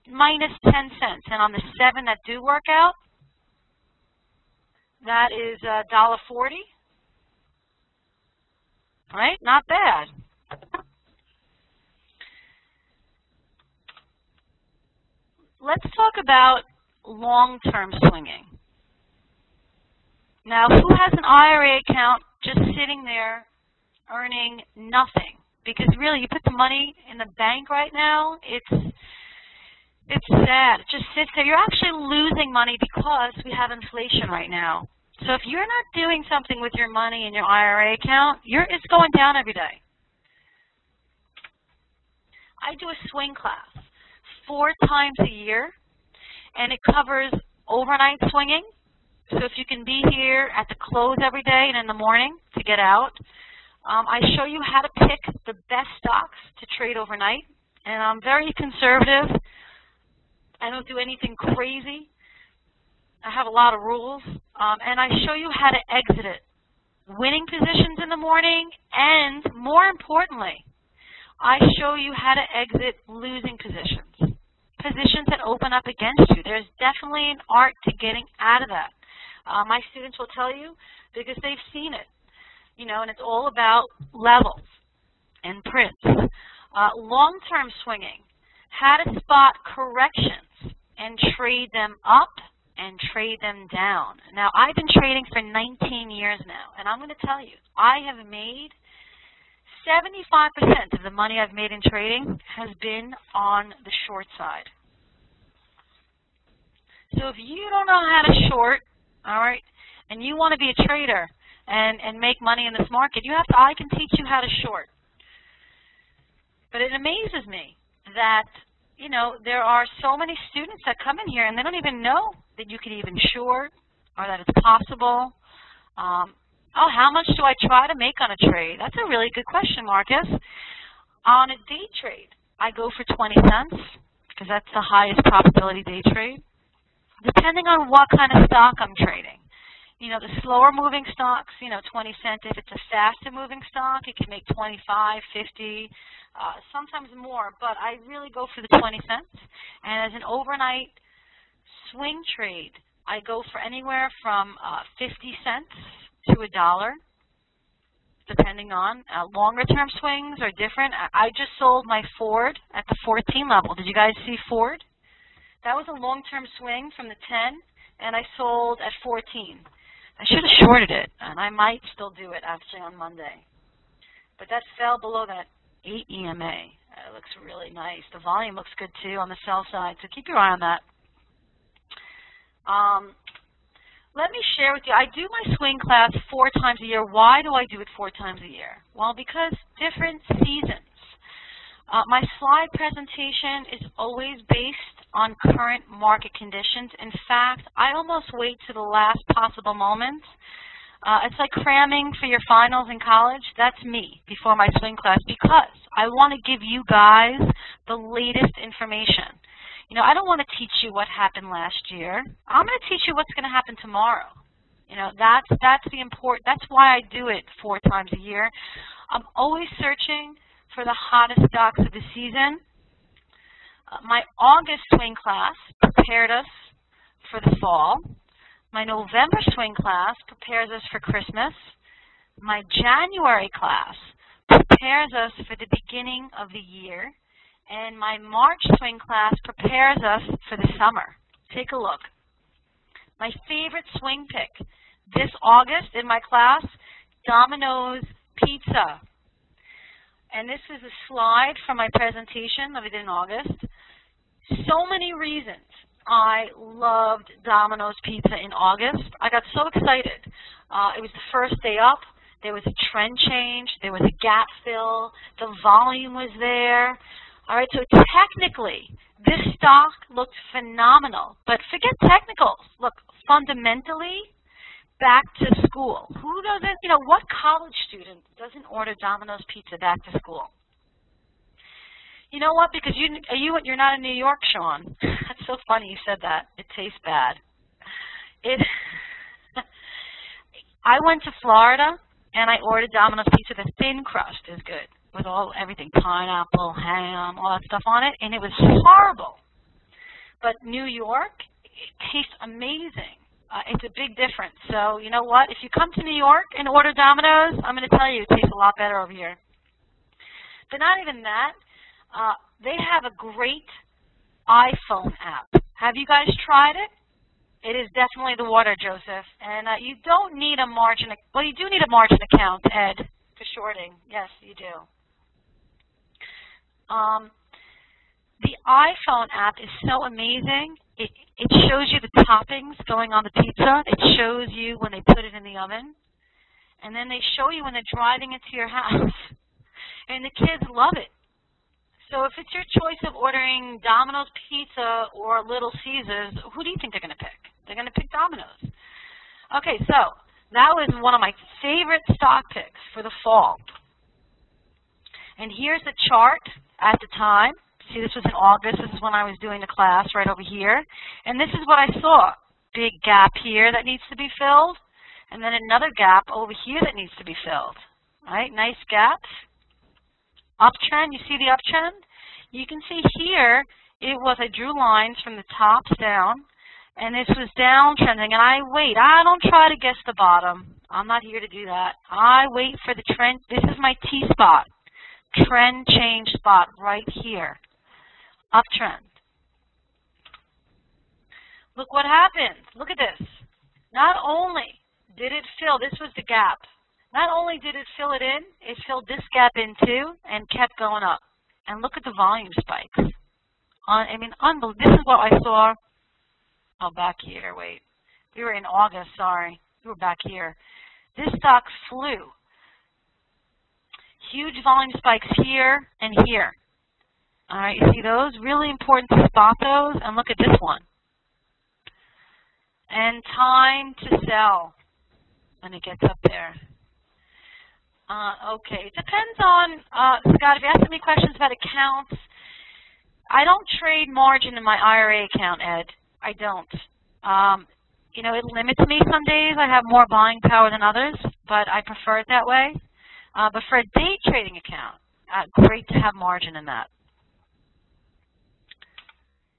A: minus 10 cents. And on the 7 that do work out, that is $1.40. All right, not bad. Let's talk about long-term swinging. Now, who has an IRA account just sitting there earning nothing? Because really, you put the money in the bank right now, it's sad. It just sits there. You're actually losing money because we have inflation right now. So if you're not doing something with your money in your IRA account, it's going down every day. I do a swing class 4 times a year, and it covers overnight swinging. So if you can be here at the close every day and in the morning to get out, I show you how to pick the best stocks to trade overnight. And I'm very conservative. I don't do anything crazy. I have a lot of rules. And I show you how to exit it. Winning positions in the morning, and more importantly, I show you how to exit losing positions. Positions that open up against you. There's definitely an art to getting out of that. My students will tell you because they've seen it, and it's all about levels and prints. Long-term swinging, how to spot corrections and trade them up and trade them down. Now, I've been trading for 19 years now, and I'm going to tell you, I have made 75% of the money I've made in trading has been on the short side. So if you don't know how to short, all right, and you want to be a trader and make money in this market, I can teach you how to short. But it amazes me that, there are so many students that come in here and they don't even know that you can even short or that it's possible. Oh, how much do I try to make on a trade? That's a really good question, Marcus. On a day trade, I go for 20 cents because that's the highest probability day trade, depending on what kind of stock I'm trading. The slower moving stocks, 20 cents. If it's a faster moving stock, it can make 25, 50, sometimes more. But I really go for the 20 cents. And as an overnight swing trade, I go for anywhere from 50 cents to $1, depending on. Longer term swings are different. I just sold my Ford at the 14 level. Did you guys see Ford? That was a long-term swing from the 10, and I sold at 14. I should have shorted it, and I might still do it actually on Monday. But that fell below that 8 EMA. It looks really nice. The volume looks good too on the sell side, so keep your eye on that. Let me share with you, I do my swing class 4 times a year. Why do I do it 4 times a year? Well, because different seasons. My slide presentation is always based on current market conditions. In fact, I almost wait to the last possible moment. It's like cramming for your finals in college. That's me before my swing class because I want to give you guys the latest information. I don't want to teach you what happened last year. I'm going to teach you what's going to happen tomorrow. That's why I do it 4 times a year. I'm always searching for the hottest stocks of the season. My August swing class prepared us for the fall. My November swing class prepares us for Christmas. My January class prepares us for the beginning of the year. And my March swing class prepares us for the summer. Take a look. My favorite swing pick this August in my class, Domino's Pizza. And this is a slide from my presentation that I did in August. So many reasons I loved Domino's Pizza in August. I got so excited. It was the first day up. There was a trend change. There was a gap fill. The volume was there. All right, so technically, this stock looked phenomenal. But forget technicals. Look, fundamentally, back to school. Who doesn't, what college student doesn't order Domino's Pizza back to school? You know what? Because you're not in New York, Sean. That's so funny you said that. It tastes bad. I went to Florida and I ordered Domino's Pizza. The thin crust is good with everything, pineapple, ham, all that stuff on it, and it was horrible. But New York, it tastes amazing. It's a big difference. So you know what? If you come to New York and order Domino's, I'm going to tell you it tastes a lot better over here. But not even that. They have a great iPhone app. Have you guys tried it? It is definitely the water, Joseph. And you don't need a margin. Well, you do need a margin account, Ed, for shorting. Yes, you do. The iPhone app is so amazing. It shows you the toppings going on the pizza. It shows you when they put it in the oven. And then they show you when they're driving it to your house. And the kids love it. So if it's your choice of ordering Domino's pizza or Little Caesars, who do you think they're going to pick? They're going to pick Domino's. Okay, so that was one of my favorite stock picks for the fall. And here's the chart at the time. See, this was in August. This is when I was doing the class right over here. And this is what I saw. Big gap here that needs to be filled. And then another gap over here that needs to be filled. All right, nice gaps. Uptrend, you see the uptrend? You can see here, I drew lines from the tops down, and this was downtrending, and I don't try to guess the bottom. I'm not here to do that. I wait for the trend. This is my T-spot, trend change spot right here, uptrend. Look what happened. Look at this. Not only did it fill, this was the gap. Not only did it fill it in, it filled this gap in too and kept going up. And look at the volume spikes. I mean, unbelievable. This is what I saw. Oh, back here. Wait. We were in August. Sorry. We were back here. This stock flew. Huge volume spikes here and here. All right, you see those? Really important to spot those. And look at this one. And time to sell when it gets up there. Okay, it depends on, Scott, if you ask me questions about accounts, I don't trade margin in my IRA account, Ed. I don't. You know, it limits me some days. I have more buying power than others, but I prefer it that way. But for a day trading account, great to have margin in that.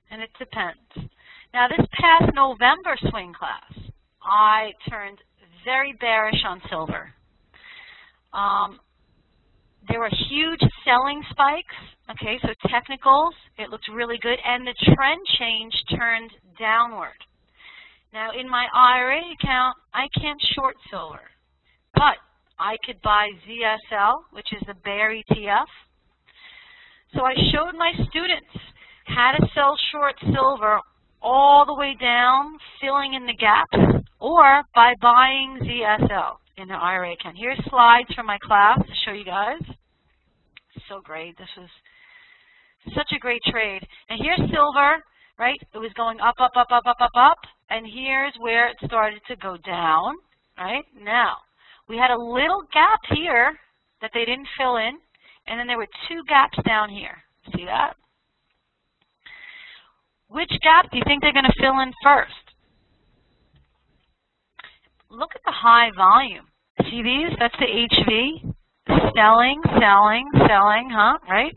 A: And it depends. Now, this past November swing class, I turned very bearish on silver. There were huge selling spikes, okay, so technicals, it looked really good, and the trend change turned downward. Now, in my IRA account, I can't short silver, but I could buy ZSL, which is the bear ETF. So I showed my students how to sell short silver all the way down, filling in the gaps, or by buying ZSL in the IRA account. Here's slides from my class to show you guys. So great. This was such a great trade. And here's silver, right? It was going up, up, up, up, up, up, up. And here's where it started to go down, right? Now, we had a little gap here that they didn't fill in. And then there were two gaps down here. See that? Which gap do you think they're going to fill in first? Look at the high volume. See these? That's the HV. Selling, selling, selling, huh? Right?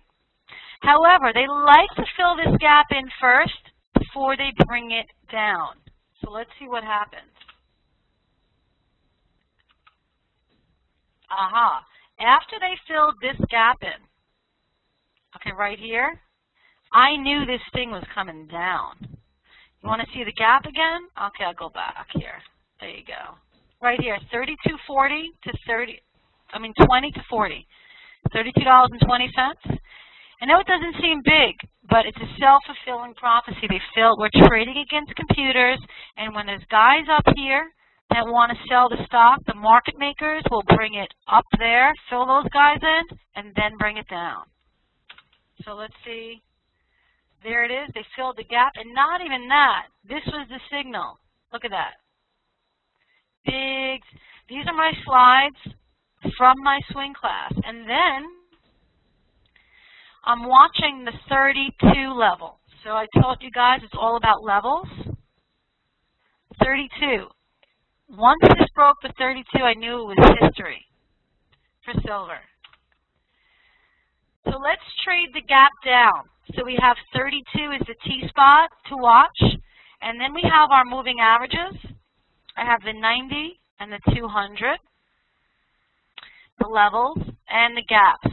A: However, they like to fill this gap in first before they bring it down. So let's see what happens. Aha. After they filled this gap in, okay, right here, I knew this thing was coming down. You want to see the gap again? Okay, I'll go back here. There you go. Right here, 32.40 to 20 to 40. $32.20. I know it doesn't seem big, but it's a self-fulfilling prophecy. We're trading against computers, and when there's guys up here that want to sell the stock, the market makers will bring it up there, fill those guys in, and then bring it down. So let's see. There it is. They filled the gap, and not even that. This was the signal. Look at that. Big. These are my slides from my swing class. And then I'm watching the 32 level. So I told you guys it's all about levels. 32. Once this broke the 32, I knew it was history for silver. So let's trade the gap down. So we have 32 is the T-spot to watch. And then we have our moving averages. I have the 90 and the 200, the levels, and the gaps.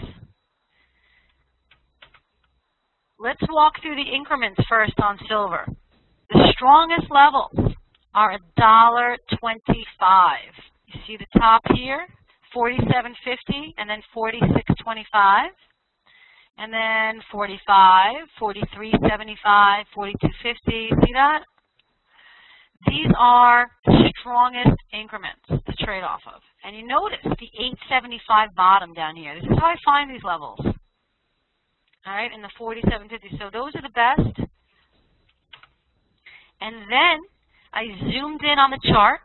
A: Let's walk through the increments first on silver. The strongest levels are $1.25. You see the top here, $47.50, and then $46.25, and then $45, $43.75, $42.50. See that? These are the strongest increments to trade off of. And you notice the 875 bottom down here. This is how I find these levels. All right, in the 47.50. So those are the best. And then I zoomed in on the chart,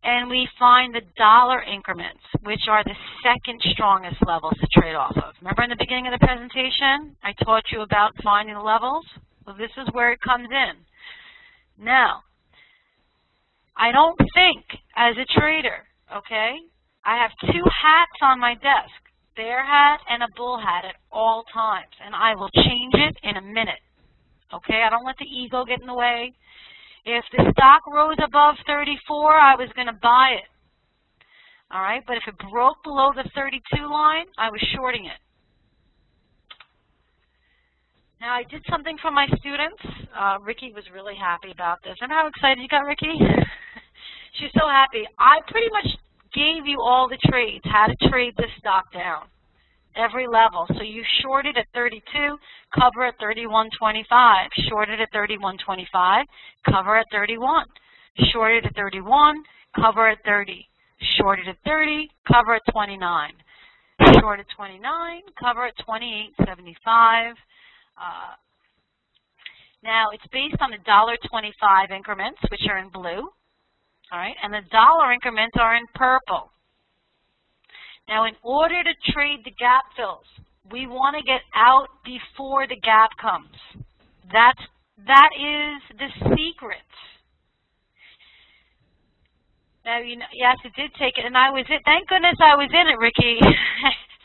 A: and we find the dollar increments, which are the second strongest levels to trade off of. Remember in the beginning of the presentation, I taught you about finding the levels? Well, this is where it comes in. Now, I don't think, as a trader, okay, I have two hats on my desk, bear hat and a bull hat at all times, and I will change it in a minute, okay? I don't let the ego get in the way. If the stock rose above 34, I was going to buy it, all right? But if it broke below the 32 line, I was shorting it. Now, I did something for my students. Ricky was really happy about this. Remember how excited you got, Ricky? She's so happy. I pretty much gave you all the trades, how to trade this stock down, every level. So you shorted at 32, cover at 31.25. Shorted at 31.25, cover at 31. Shorted at 31, cover at 30. Shorted at 30, cover at 29. Shorted 29, cover at 28.75. Now, it's based on the $1.25 increments, which are in blue, all right, and the dollar increments are in purple. Now, in order to trade the gap fills, we want to get out before the gap comes. That is the secret. Now, you know, yes, it did take it, and I was it. Thank goodness I was in it, Ricky.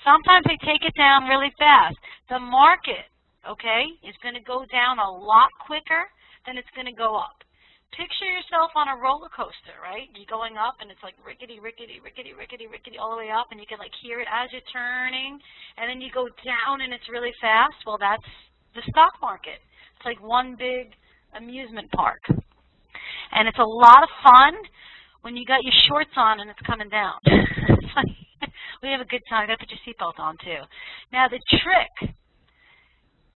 A: Sometimes they take it down really fast. The market, okay, is going to go down a lot quicker than it's going to go up. Picture yourself on a roller coaster, right? You're going up, and it's like rickety, rickety, rickety, rickety, rickety, all the way up, and you can like hear it as you're turning, and then you go down, and it's really fast. Well, that's the stock market. It's like one big amusement park, and it's a lot of fun when you got your shorts on and it's coming down. It's like, we have a good time. You got to put your seatbelt on too. Now, the trick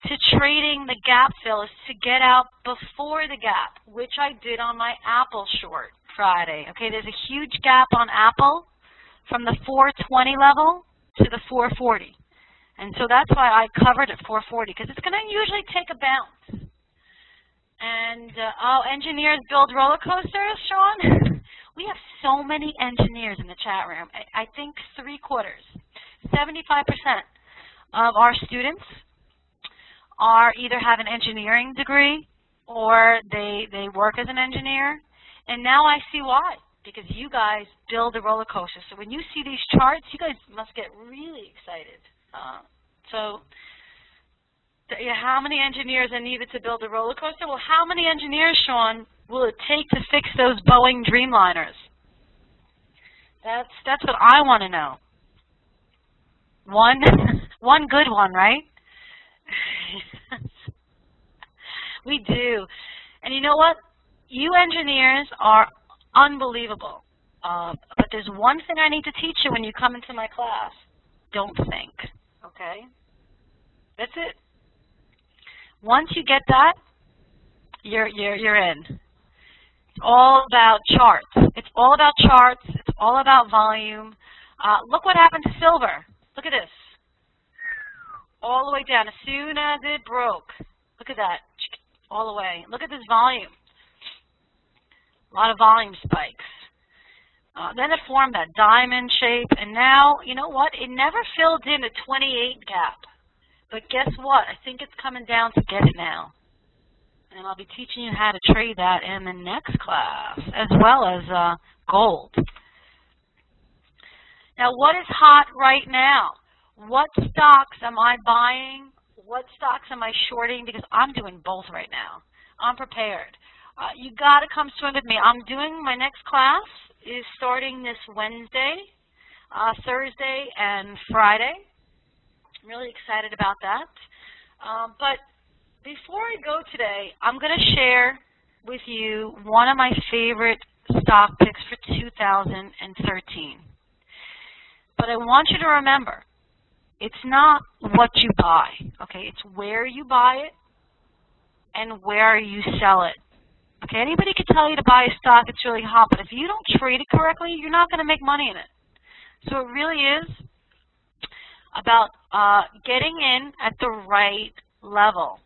A: to trading the gap fill is to get out before the gap, which I did on my Apple short Friday. Okay, there's a huge gap on Apple from the 420 level to the 440. And so that's why I covered at 440, because it's going to usually take a bounce. And, oh, engineers build roller coasters, Sean? We have so many engineers in the chat room. I think 75% of our students are either have an engineering degree or they work as an engineer. And now I see why, because you guys build the roller coaster. So when you see these charts, you guys must get really excited. How many engineers are needed to build a roller coaster? Well, how many engineers, Sean, will it take to fix those Boeing Dreamliners? That's what I want to know. One good one, right? We do. And you know what? You engineers are unbelievable. But there's one thing I need to teach you when you come into my class. Don't think. Okay? That's it. Once you get that, you're in. It's all about charts. It's all about charts. It's all about volume. Look what happened to silver. Look at this. All the way down. As soon as it broke. Look at that. All the way. Look at this volume. A lot of volume spikes. Then it formed that diamond shape. And now, you know what? It never filled in a 28 gap. But guess what? I think it's coming down to get it now. And I'll be teaching you how to trade that in the next class, as well as gold. Now, what is hot right now? What stocks am I buying? What stocks am I shorting? Because I'm doing both right now. I'm prepared. You got to come swim with me. I'm doing my next class is starting this Wednesday, Thursday, and Friday. I'm really excited about that. But before I go today, I'm going to share with you one of my favorite stock picks for 2013. But I want you to remember, it's not what you buy, okay? It's where you buy it and where you sell it. Okay, anybody could tell you to buy a stock that's really hot, but if you don't trade it correctly, you're not going to make money in it. So it really is about getting in at the right level.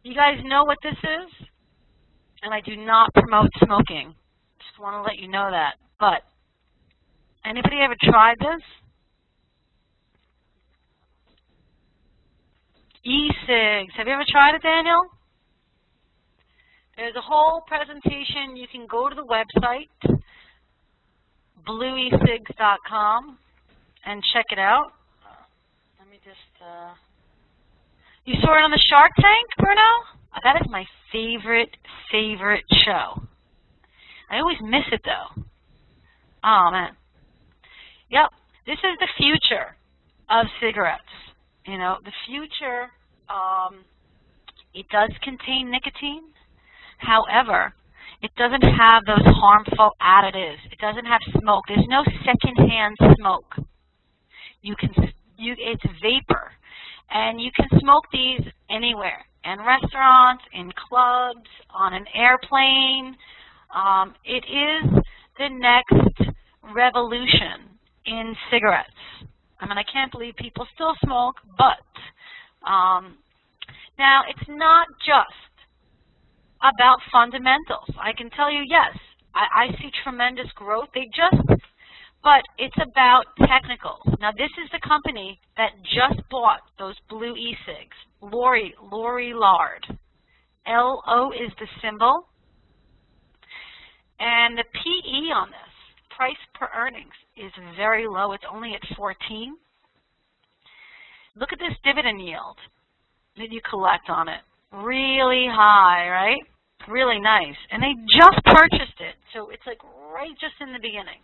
A: You guys know what this is? And I do not promote smoking. Just want to let you know that. But anybody ever tried this? E-cigs. Have you ever tried it, Daniel? There's a whole presentation. You can go to the website, blueecigs.com, and check it out. Let me just, you saw it on the Shark Tank, Bruno? That is my favorite show. I always miss it, though. Oh, man. Yep, this is the future of cigarettes. You know, the future, it does contain nicotine. However, it doesn't have those harmful additives. It doesn't have smoke. There's no secondhand smoke. It's vapor. And you can smoke these anywhere, in restaurants, in clubs, on an airplane. It is the next revolution in cigarettes. I mean, I can't believe people still smoke, but now it's not just about fundamentals. I can tell you, yes, I see tremendous growth. But it's about technicals. Now, this is the company that just bought those blue e-cigs, Lorillard. LO is the symbol. And the PE on this, price per earnings, is very low. It's only at 14. Look at this dividend yield that you collect on it. Really high, right? Really nice. And they just purchased it, so it's like right just in the beginning.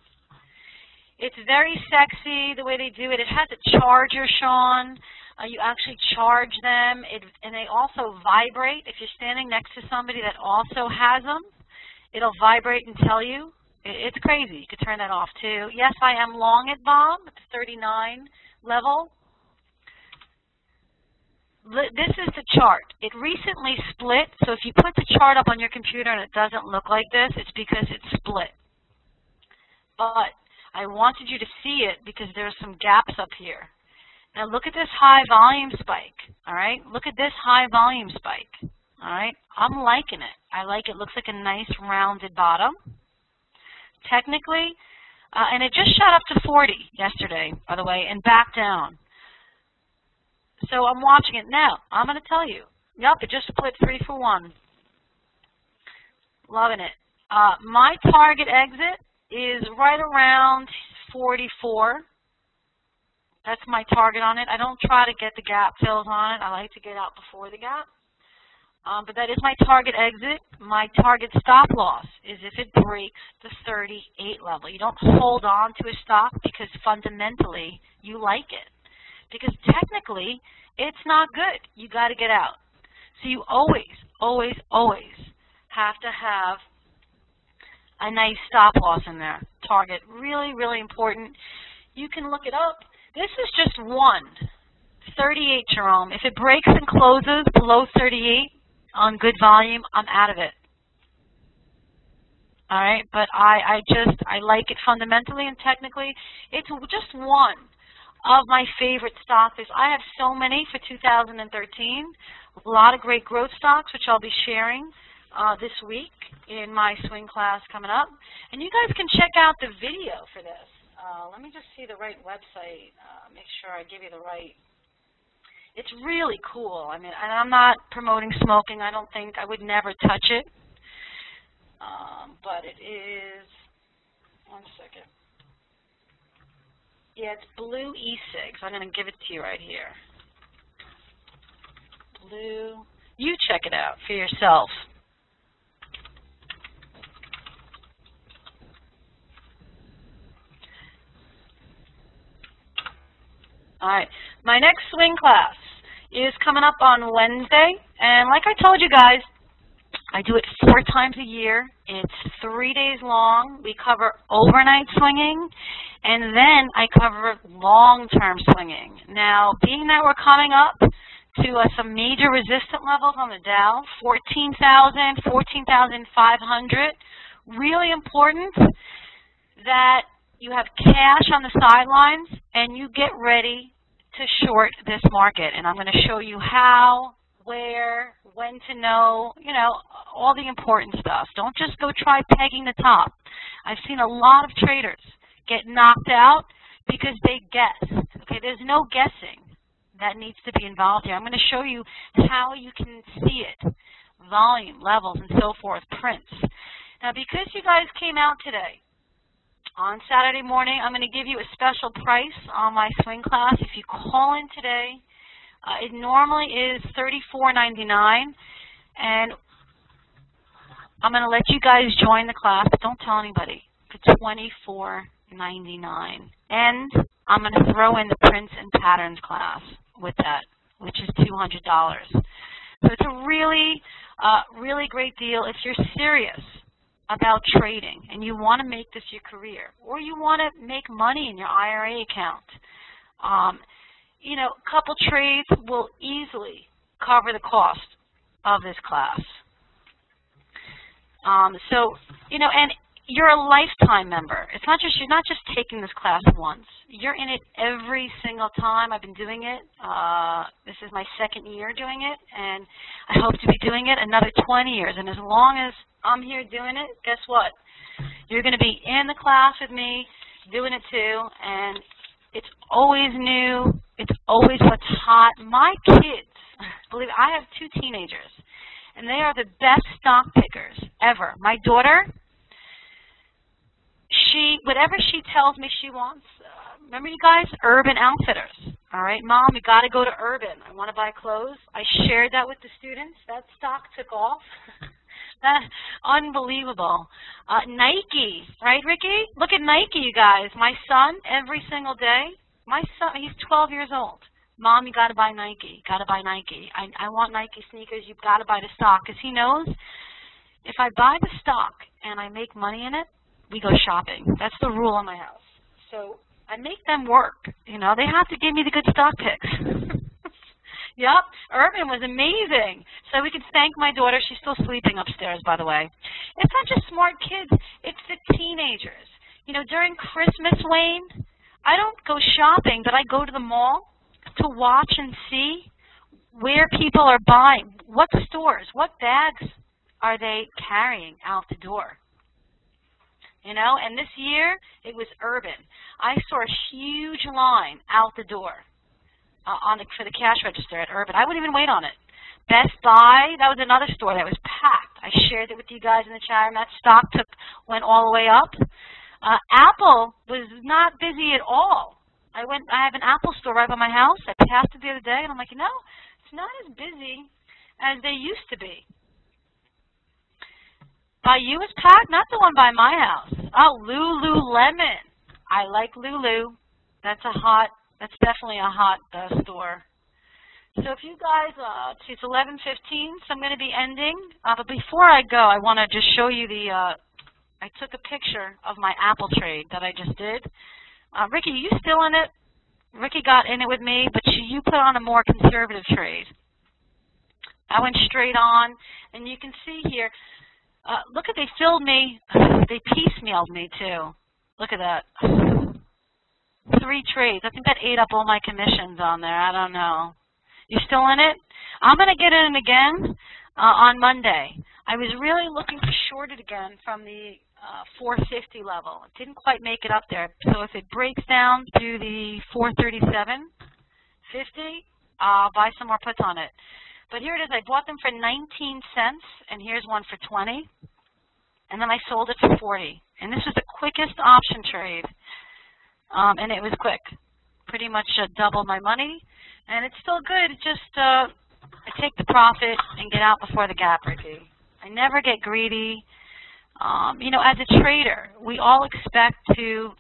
A: It's very sexy the way they do it. It has a charger, Sean. You actually charge them, and they also vibrate. If you're standing next to somebody that also has them, it'll vibrate and tell you. It's crazy. You could turn that off too. Yes, I am long at Bomb at the 39 level. This is the chart. It recently split, so if you put the chart up on your computer and it doesn't look like this, it's because it's split. But I wanted you to see it because there's some gaps up here. Now look at this high volume spike, all right? Look at this high volume spike, all right? I'm liking it. I like it. Looks like a nice rounded bottom. Technically, and it just shot up to 40 yesterday, by the way, and back down. So I'm watching it now. I'm going to tell you. Yep, it just split 3 for 1. Loving it. My target exit is right around 44. That's my target on it. I don't try to get the gap fills on it. I like to get out before the gap. But that is my target exit. My target stop loss is if it breaks the 38 level. You don't hold on to a stock because fundamentally you like it. Because technically it's not good. You got to get out. So you always, always, always have to have a nice stop loss in there. Target, really, really important. You can look it up. This is just one. 38, Jerome. If it breaks and closes below 38 on good volume, I'm out of it. All right, but I like it fundamentally and technically. It's just one of my favorite stocks. I have so many for 2013. A lot of great growth stocks, which I'll be sharing this week in my swing class coming up. And you guys can check out the video for this. Let me just see the right website, make sure I give you the right. It's really cool. I mean, and I'm not promoting smoking. I don't think, I would never touch it. But it is, one second. Yeah, it's blue e-cigs. I'm going to give it to you right here. Blue. You check it out for yourself. All right. My next swing class is coming up on Wednesday. And like I told you guys, I do it 4 times a year. It's 3 days long. We cover overnight swinging, and then I cover long-term swinging. Now, being that we're coming up to some major resistance levels on the Dow, 14,000, 14,500, really important that you have cash on the sidelines and you get ready to short this market. And I'm going to show you how, where, when to know, you know, all the important stuff. Don't just go try pegging the top. I've seen a lot of traders get knocked out because they guessed. Okay, there's no guessing that needs to be involved here. I'm going to show you how you can see it, volume, levels, and so forth, prints. Now, because you guys came out today, on Saturday morning, I'm going to give you a special price on my swing class. If you call in today, it normally is $34.99, and I'm going to let you guys join the class, but don't tell anybody, for $24.99. And I'm going to throw in the prints and patterns class with that, which is $200. So it's a really, really great deal if you're serious about trading and you want to make this your career, or you want to make money in your IRA account. You know, a couple trades will easily cover the cost of this class. So, you know, and you're a lifetime member. It's not just, you're not just taking this class once. You're in it every single time. I've been doing it. This is my 2nd year doing it, and I hope to be doing it another 20 years. And as long as I'm here doing it, guess what? You're going to be in the class with me doing it too, and it's always new. It's always what's hot. My kids, believe it, I have 2 teenagers, and they are the best stock pickers ever. My daughter, whatever she tells me she wants, remember you guys, Urban Outfitters. All right, Mom, we got to go to Urban. I want to buy clothes. I shared that with the students. That stock took off. That's unbelievable. Nike, right, Ricky? Look at Nike, you guys. My son, every single day, my son, he's 12 years old. Mom, you got to buy Nike. Got to buy Nike. I want Nike sneakers. You've got to buy the stock. Because he knows if I buy the stock and I make money in it, we go shopping. That's the rule in my house. So I make them work. You know, they have to give me the good stock picks. Yep, Urban was amazing. So we can thank my daughter. She's still sleeping upstairs, by the way. It's not just smart kids. It's the teenagers. You know, during Christmas, Wayne, I don't go shopping, but I go to the mall to watch and see where people are buying, what stores, what bags are they carrying out the door. You know, and this year, it was Urban. I saw a huge line out the door for the cash register at Urban. I wouldn't even wait on it. Best Buy, that was another store that was packed. I shared it with you guys in the chat, and that stock went all the way up. Apple was not busy at all. I have an Apple store right by my house. I passed it the other day, and I'm like, you know, it's not as busy as they used to be. By you is packed, not the one by my house. Oh, Lululemon. I like Lulu. That's definitely a hot store. So if you guys, it's 11:15, so I'm going to be ending. But before I go, I want to just show you I took a picture of my Apple trade that I just did. Ricky, are you still in it? Ricky got in it with me, but you put on a more conservative trade. I went straight on, and you can see here, look at, they filled me, they piecemealed me too. Look at that. 3 trades. I think that ate up all my commissions on there. I don't know. You still in it? I'm going to get in again on Monday. I was really looking to short it again from the 450 level. It didn't quite make it up there. So if it breaks down to the 437.50, I'll buy some more puts on it. But here it is. I bought them for 19 cents, and here's one for 20. And then I sold it for 40. And this was the quickest option trade. And it was quick. Pretty much doubled my money. And it's still good. It's just I take the profit and get out before the gap, Ricky. I never get greedy. You know, as a trader, we all expect to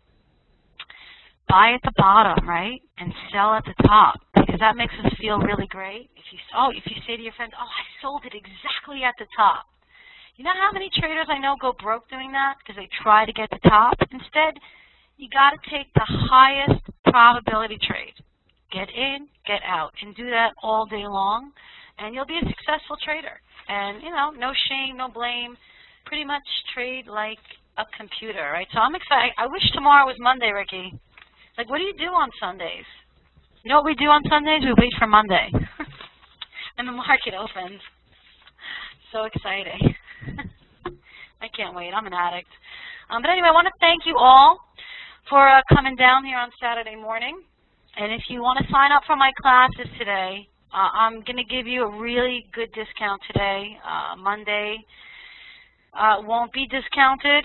A: buy at the bottom, right, and sell at the top, because because that makes us feel really great. If you say to your friends, oh, I sold it exactly at the top. You know how many traders I know go broke doing that because they try to get the top? Instead, you got to take the highest probability trade. Get in, get out, and do that all day long, and you'll be a successful trader. And, you know, no shame, no blame. Pretty much trade like a computer, right? So I'm excited. I wish tomorrow was Monday, Ricky. Like, what do you do on Sundays? You know what we do on Sundays? We wait for Monday. And the market opens. So exciting. I can't wait. I'm an addict. But anyway, I want to thank you all for coming down here on Saturday morning. And if you want to sign up for my classes today, I'm going to give you a really good discount today. Monday won't be discounted.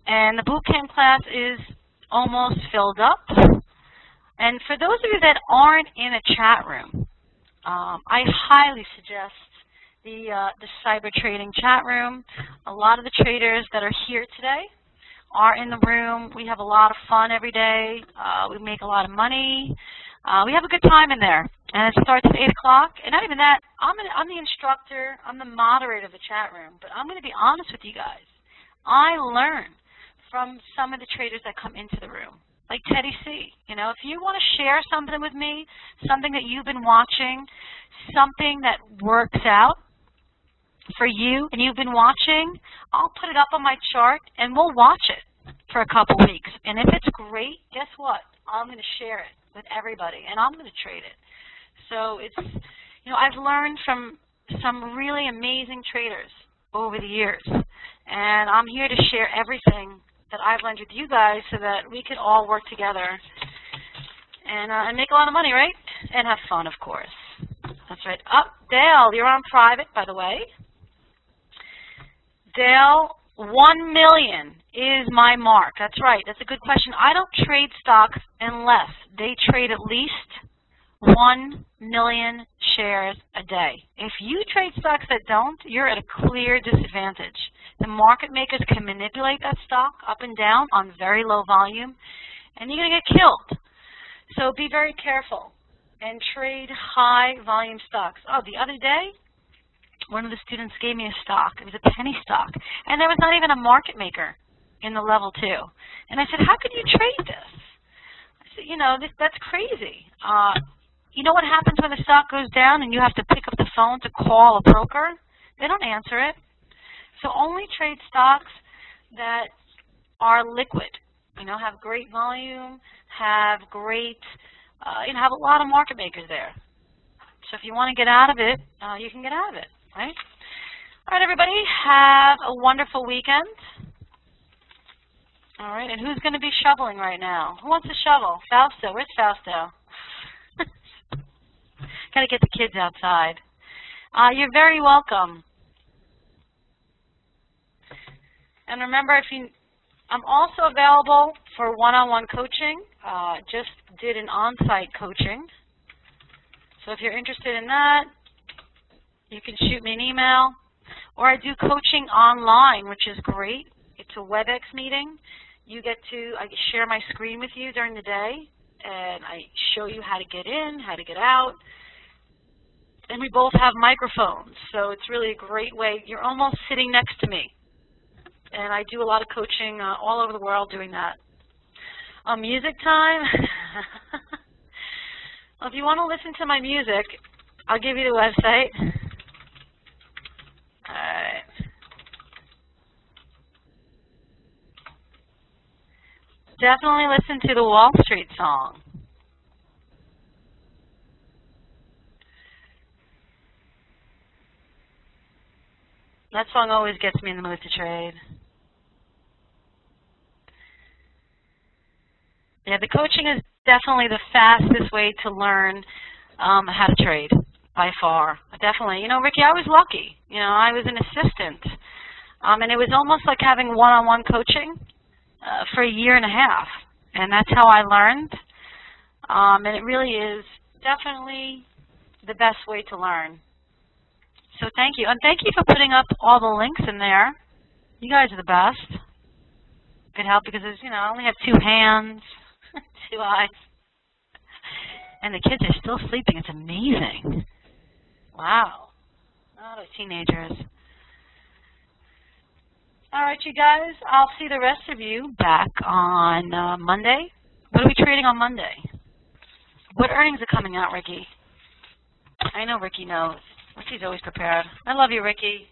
A: And the boot camp class is almost filled up. And for those of you that aren't in a chat room, I highly suggest the cyber trading chat room. A lot of the traders that are here today are in the room. We have a lot of fun every day. We make a lot of money. We have a good time in there. And it starts at 8 o'clock. And not even that, I'm the instructor. I'm the moderator of the chat room. But I'm going to be honest with you guys. I learn from some of the traders that come into the room, like Teddy C. You know, if you want to share something with me, something that you've been watching, something that works out for you and you've been watching, I'll put it up on my chart and we'll watch it for a couple weeks. And if it's great, guess what? I'm going to share it with everybody and I'm going to trade it. So it's, you know, I've learned from some really amazing traders over the years. And I'm here to share everything that I've learned with you guys so that we can all work together and make a lot of money, right? And have fun, of course. That's right. Dale, you're on private, by the way. Dale, 1 million is my mark. That's right. That's a good question. I don't trade stocks unless they trade at least 1 million shares a day. If you trade stocks that don't, you're at a clear disadvantage. The market makers can manipulate that stock up and down on very low volume, and you're going to get killed. So be very careful and trade high volume stocks. Oh, the other day, one of the students gave me a stock. It was a penny stock, and there was not even a market maker in the level 2. And I said, how could you trade this? I said, you know, that's crazy. You know what happens when the stock goes down and you have to pick up the phone to call a broker? They don't answer it. So only trade stocks that are liquid, you know, have great volume, have great, you know, have a lot of market makers there. So if you want to get out of it, you can get out of it, right? All right, everybody, have a wonderful weekend. All right, and who's going to be shoveling right now? Who wants to shovel? Fausto. Where's Fausto? Got to get the kids outside. You're very welcome. And remember, I'm also available for one-on-one coaching. Just did an on-site coaching. So if you're interested in that, you can shoot me an email. Or I do coaching online, which is great. It's a WebEx meeting. I share my screen with you during the day, and I show you how to get in, how to get out. And we both have microphones, so it's really a great way. You're almost sitting next to me. And I do a lot of coaching all over the world doing that. Music time. Well, if you want to listen to my music, I'll give you the website. All right. Definitely listen to the Wall Street song. That song always gets me in the mood to trade. Yeah, the coaching is definitely the fastest way to learn how to trade, by far. Definitely. You know, Ricky, I was lucky. You know, I was an assistant. And it was almost like having one-on-one coaching for a year and a half. And that's how I learned. And it really is definitely the best way to learn. So thank you. And thank you for putting up all the links in there. You guys are the best. Good help because, you know, I only have 2 hands, 2 eyes. And the kids are still sleeping. It's amazing. Wow. Oh, those teenagers. All right, you guys. I'll see the rest of you back on Monday. What are we trading on Monday? What earnings are coming out, Ricky? I know Ricky knows. Ricky's always prepared. I love you, Ricky.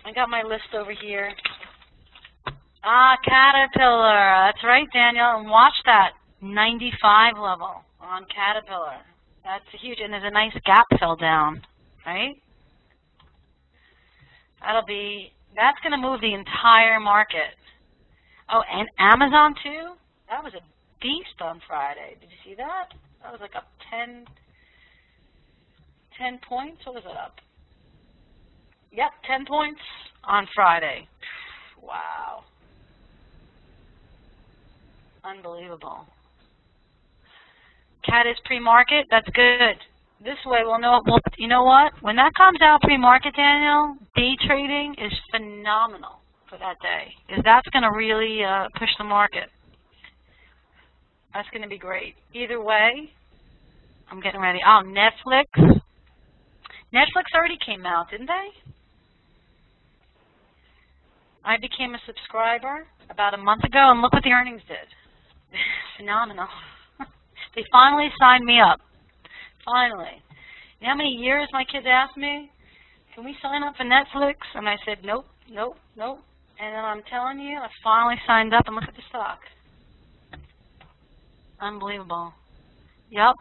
A: I got my list over here. Caterpillar. That's right, Daniel. And watch that 95 level on Caterpillar. That's huge. And there's a nice gap fill down, right? That's going to move the entire market. Oh, and Amazon, too? That was a beast on Friday. Did you see that? That was like up 10 points. What was it up? Yep, 10 points on Friday. Wow. Unbelievable. CAT is pre-market. That's good. This way we'll know. Well, you know what? When that comes out pre-market, Daniel, day trading is phenomenal for that day. Because that's going to really push the market. That's going to be great. Either way, I'm getting ready. Oh, Netflix. Netflix already came out, didn't they? I became a subscriber about a month ago, and look what the earnings did. Phenomenal. They finally signed me up. Finally. You know how many years my kids asked me, can we sign up for Netflix? And I said, nope, nope, nope. And then I'm telling you, I finally signed up, and look at the stock. Unbelievable. Yep.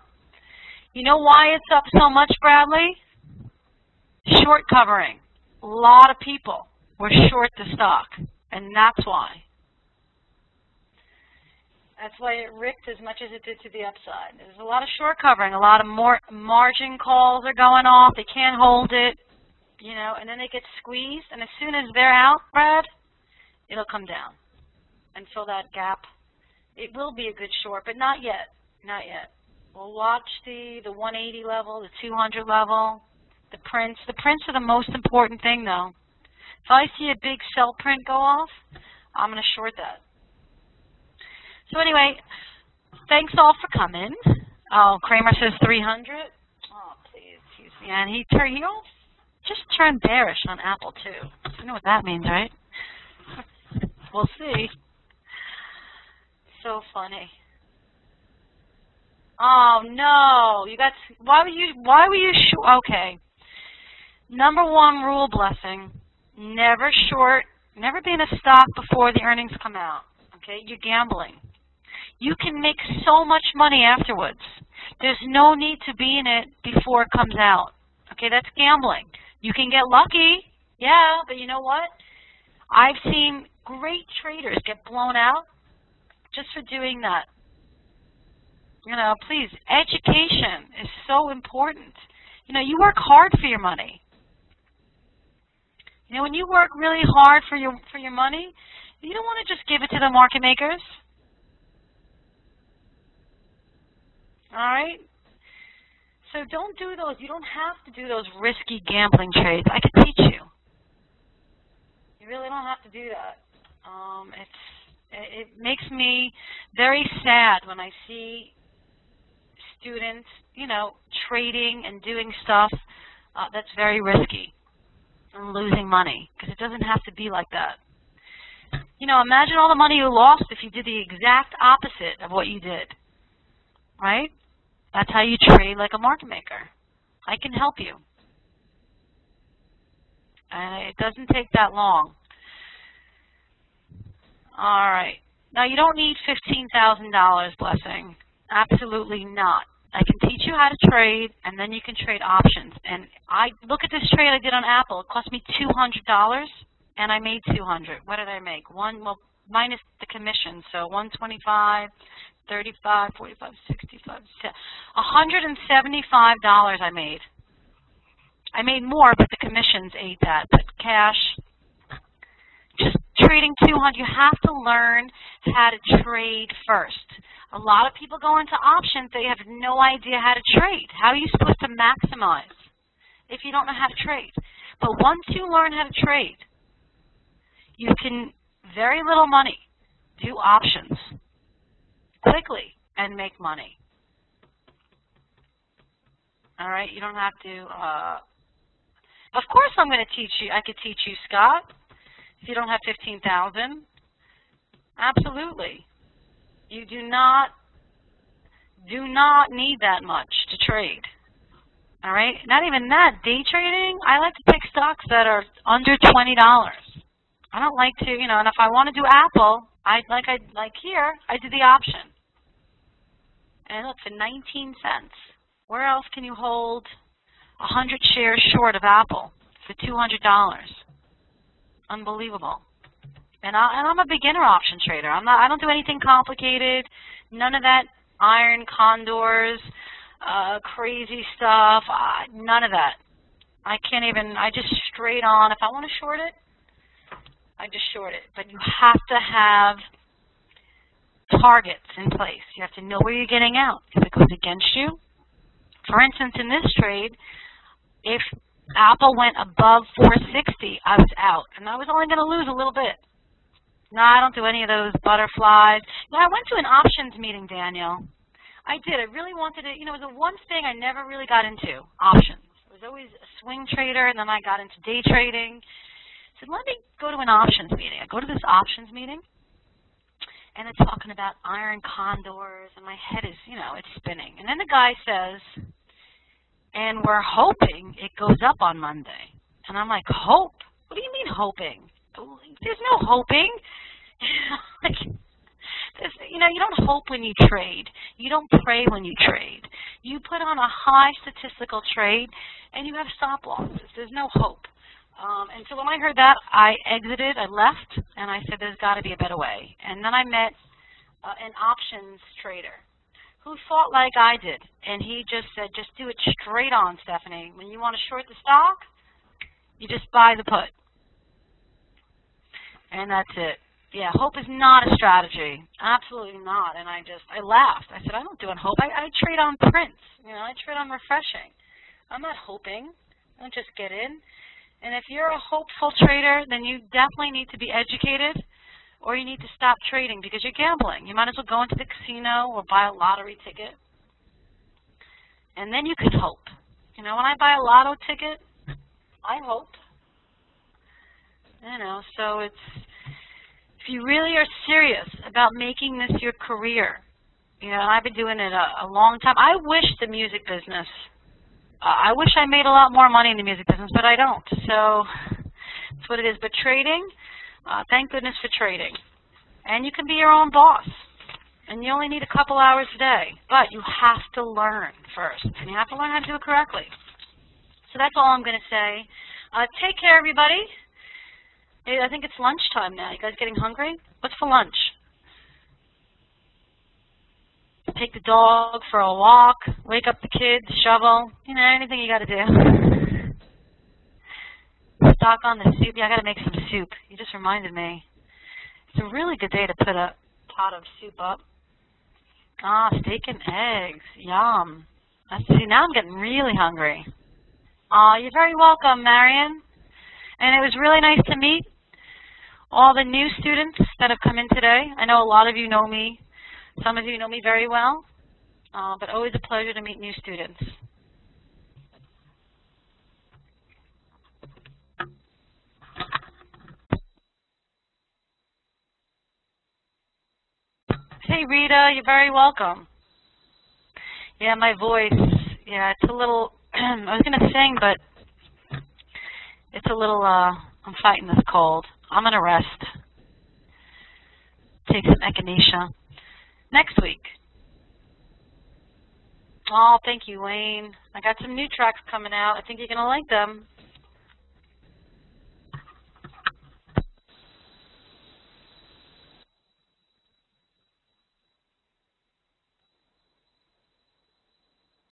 A: You know why it's up so much, Bradley? Short covering. A lot of people were short the stock, and that's why. That's why it ripped as much as it did to the upside. There's a lot of short covering. A lot of more margin calls are going off. They can't hold it, you know, and then they get squeezed. And as soon as they're out, Brad, it'll come down and fill that gap. It will be a good short, but not yet. Not yet. We'll watch the 180 level, the 200 level, the prints. The prints are the most important thing, though. If I see a big sell print go off, I'm going to short that. So anyway, thanks all for coming. Oh, Kramer says 300. Oh, please, excuse me. And he just turned bearish on Apple, too. You know what that means, right? We'll see. So funny. Oh no, you got. Why were you okay. Number one rule, blessing: never short, never be in a stock before the earnings come out. Okay, you're gambling. You can make so much money afterwards. There's no need to be in it before it comes out. Okay, that's gambling. You can get lucky, yeah, but you know what? I've seen great traders get blown out just for doing that. You know, please, education is so important. You know, you work hard for your money. You know, when you work really hard for your money, you don't want to just give it to the market makers. All right? So don't do those. You don't have to do those risky gambling trades. I could teach you. You really don't have to do that. It makes me very sad when I see students, you know, trading and doing stuff that's very risky and losing money, because it doesn't have to be like that. You know, imagine all the money you lost if you did the exact opposite of what you did, right? That's how you trade like a market maker. I can help you. And it doesn't take that long. All right. Now, you don't need $15,000, blessing. Absolutely not. I can teach you how to trade, and then you can trade options. And I look at this trade I did on Apple. It cost me $200, and I made $200. What did I make? Well, minus the commission, so $125, $35, $45, $65, $175 I made. I made more, but the commissions ate that. But cash, just trading $200, you have to learn how to trade first. A lot of people go into options, they have no idea how to trade. How are you supposed to maximize if you don't know how to trade? But once you learn how to trade, you can, very little money, do options. Quick quickly and make money. All right, you don't have to. Of course, I'm going to teach you. I could teach you, Scott. If you don't have 15,000, absolutely. You do not need that much to trade. All right, not even that. Day trading, I like to pick stocks that are under $20. I don't like to, and if I want to do Apple, like here, I do the option. And look, for 19 cents. Where else can you hold 100 shares short of Apple for $200? Unbelievable. And I'm a beginner option trader. I don't do anything complicated. None of that iron condors, crazy stuff. None of that. I just straight on. If I want to short it, I just short it. But you have to have targets in place. You have to know where you're getting out. If it goes against you, for instance, in this trade, if Apple went above 460, I was out, and I was only going to lose a little bit. No, I don't do any of those butterflies. Now, I went to an options meeting, Daniel. I did. I really wanted to, it was the one thing I never really got into, options. I was always a swing trader, and then I got into day trading. I said, let me go to an options meeting. I go to this options meeting, and it's talking about iron condors, and my head is, it's spinning. And then the guy says, and we're hoping it goes up on Monday. And I'm like, hope? What do you mean hoping? There's no hoping. You don't hope when you trade. You don't pray when you trade. You put on a high statistical trade, and you have stop losses. There's no hope. And so when I heard that, I exited, I left, and I said there's got to be a better way. And then I met an options trader who thought like I did, and he just said, just do it straight on, Stephanie. When you want to short the stock, you just buy the put. And that's it. Yeah, hope is not a strategy. Absolutely not. And I laughed. I said, I don't do on hope. I trade on prints. I trade on refreshing. I'm not hoping. I don't just get in. And if you're a hopeful trader, then you definitely need to be educated, or you need to stop trading because you're gambling. You might as well go into the casino or buy a lottery ticket. And then you can hope. When I buy a lotto ticket, I hope. So if you really are serious about making this your career, and I've been doing it a long time. I wish the music business, I wish I made a lot more money in the music business, but I don't. So that's what it is. But trading, thank goodness for trading. And you can be your own boss. And you only need a couple hours a day. But you have to learn first. And you have to learn how to do it correctly. So that's all I'm going to say. Take care, everybody. I think it's lunchtime now. You guys getting hungry? What's for lunch? Take the dog for a walk, wake up the kids, shovel, anything you got to do. Stock on the soup. Yeah, I got to make some soup. You just reminded me. It's a really good day to put a pot of soup up. Steak and eggs. Yum. See, now I'm getting really hungry. You're very welcome, Marion. And it was really nice to meet all the new students that have come in today. I know a lot of you know me. Some of you know me very well, but always a pleasure to meet new students. Hey, Rita, you're very welcome. Yeah, my voice, yeah, it's a little, I was going to sing, but it's a little, I'm fighting this cold. I'm going to rest. Take some echinacea. Next week. Oh, thank you, Wayne. I got some new tracks coming out. I think you're going to like them.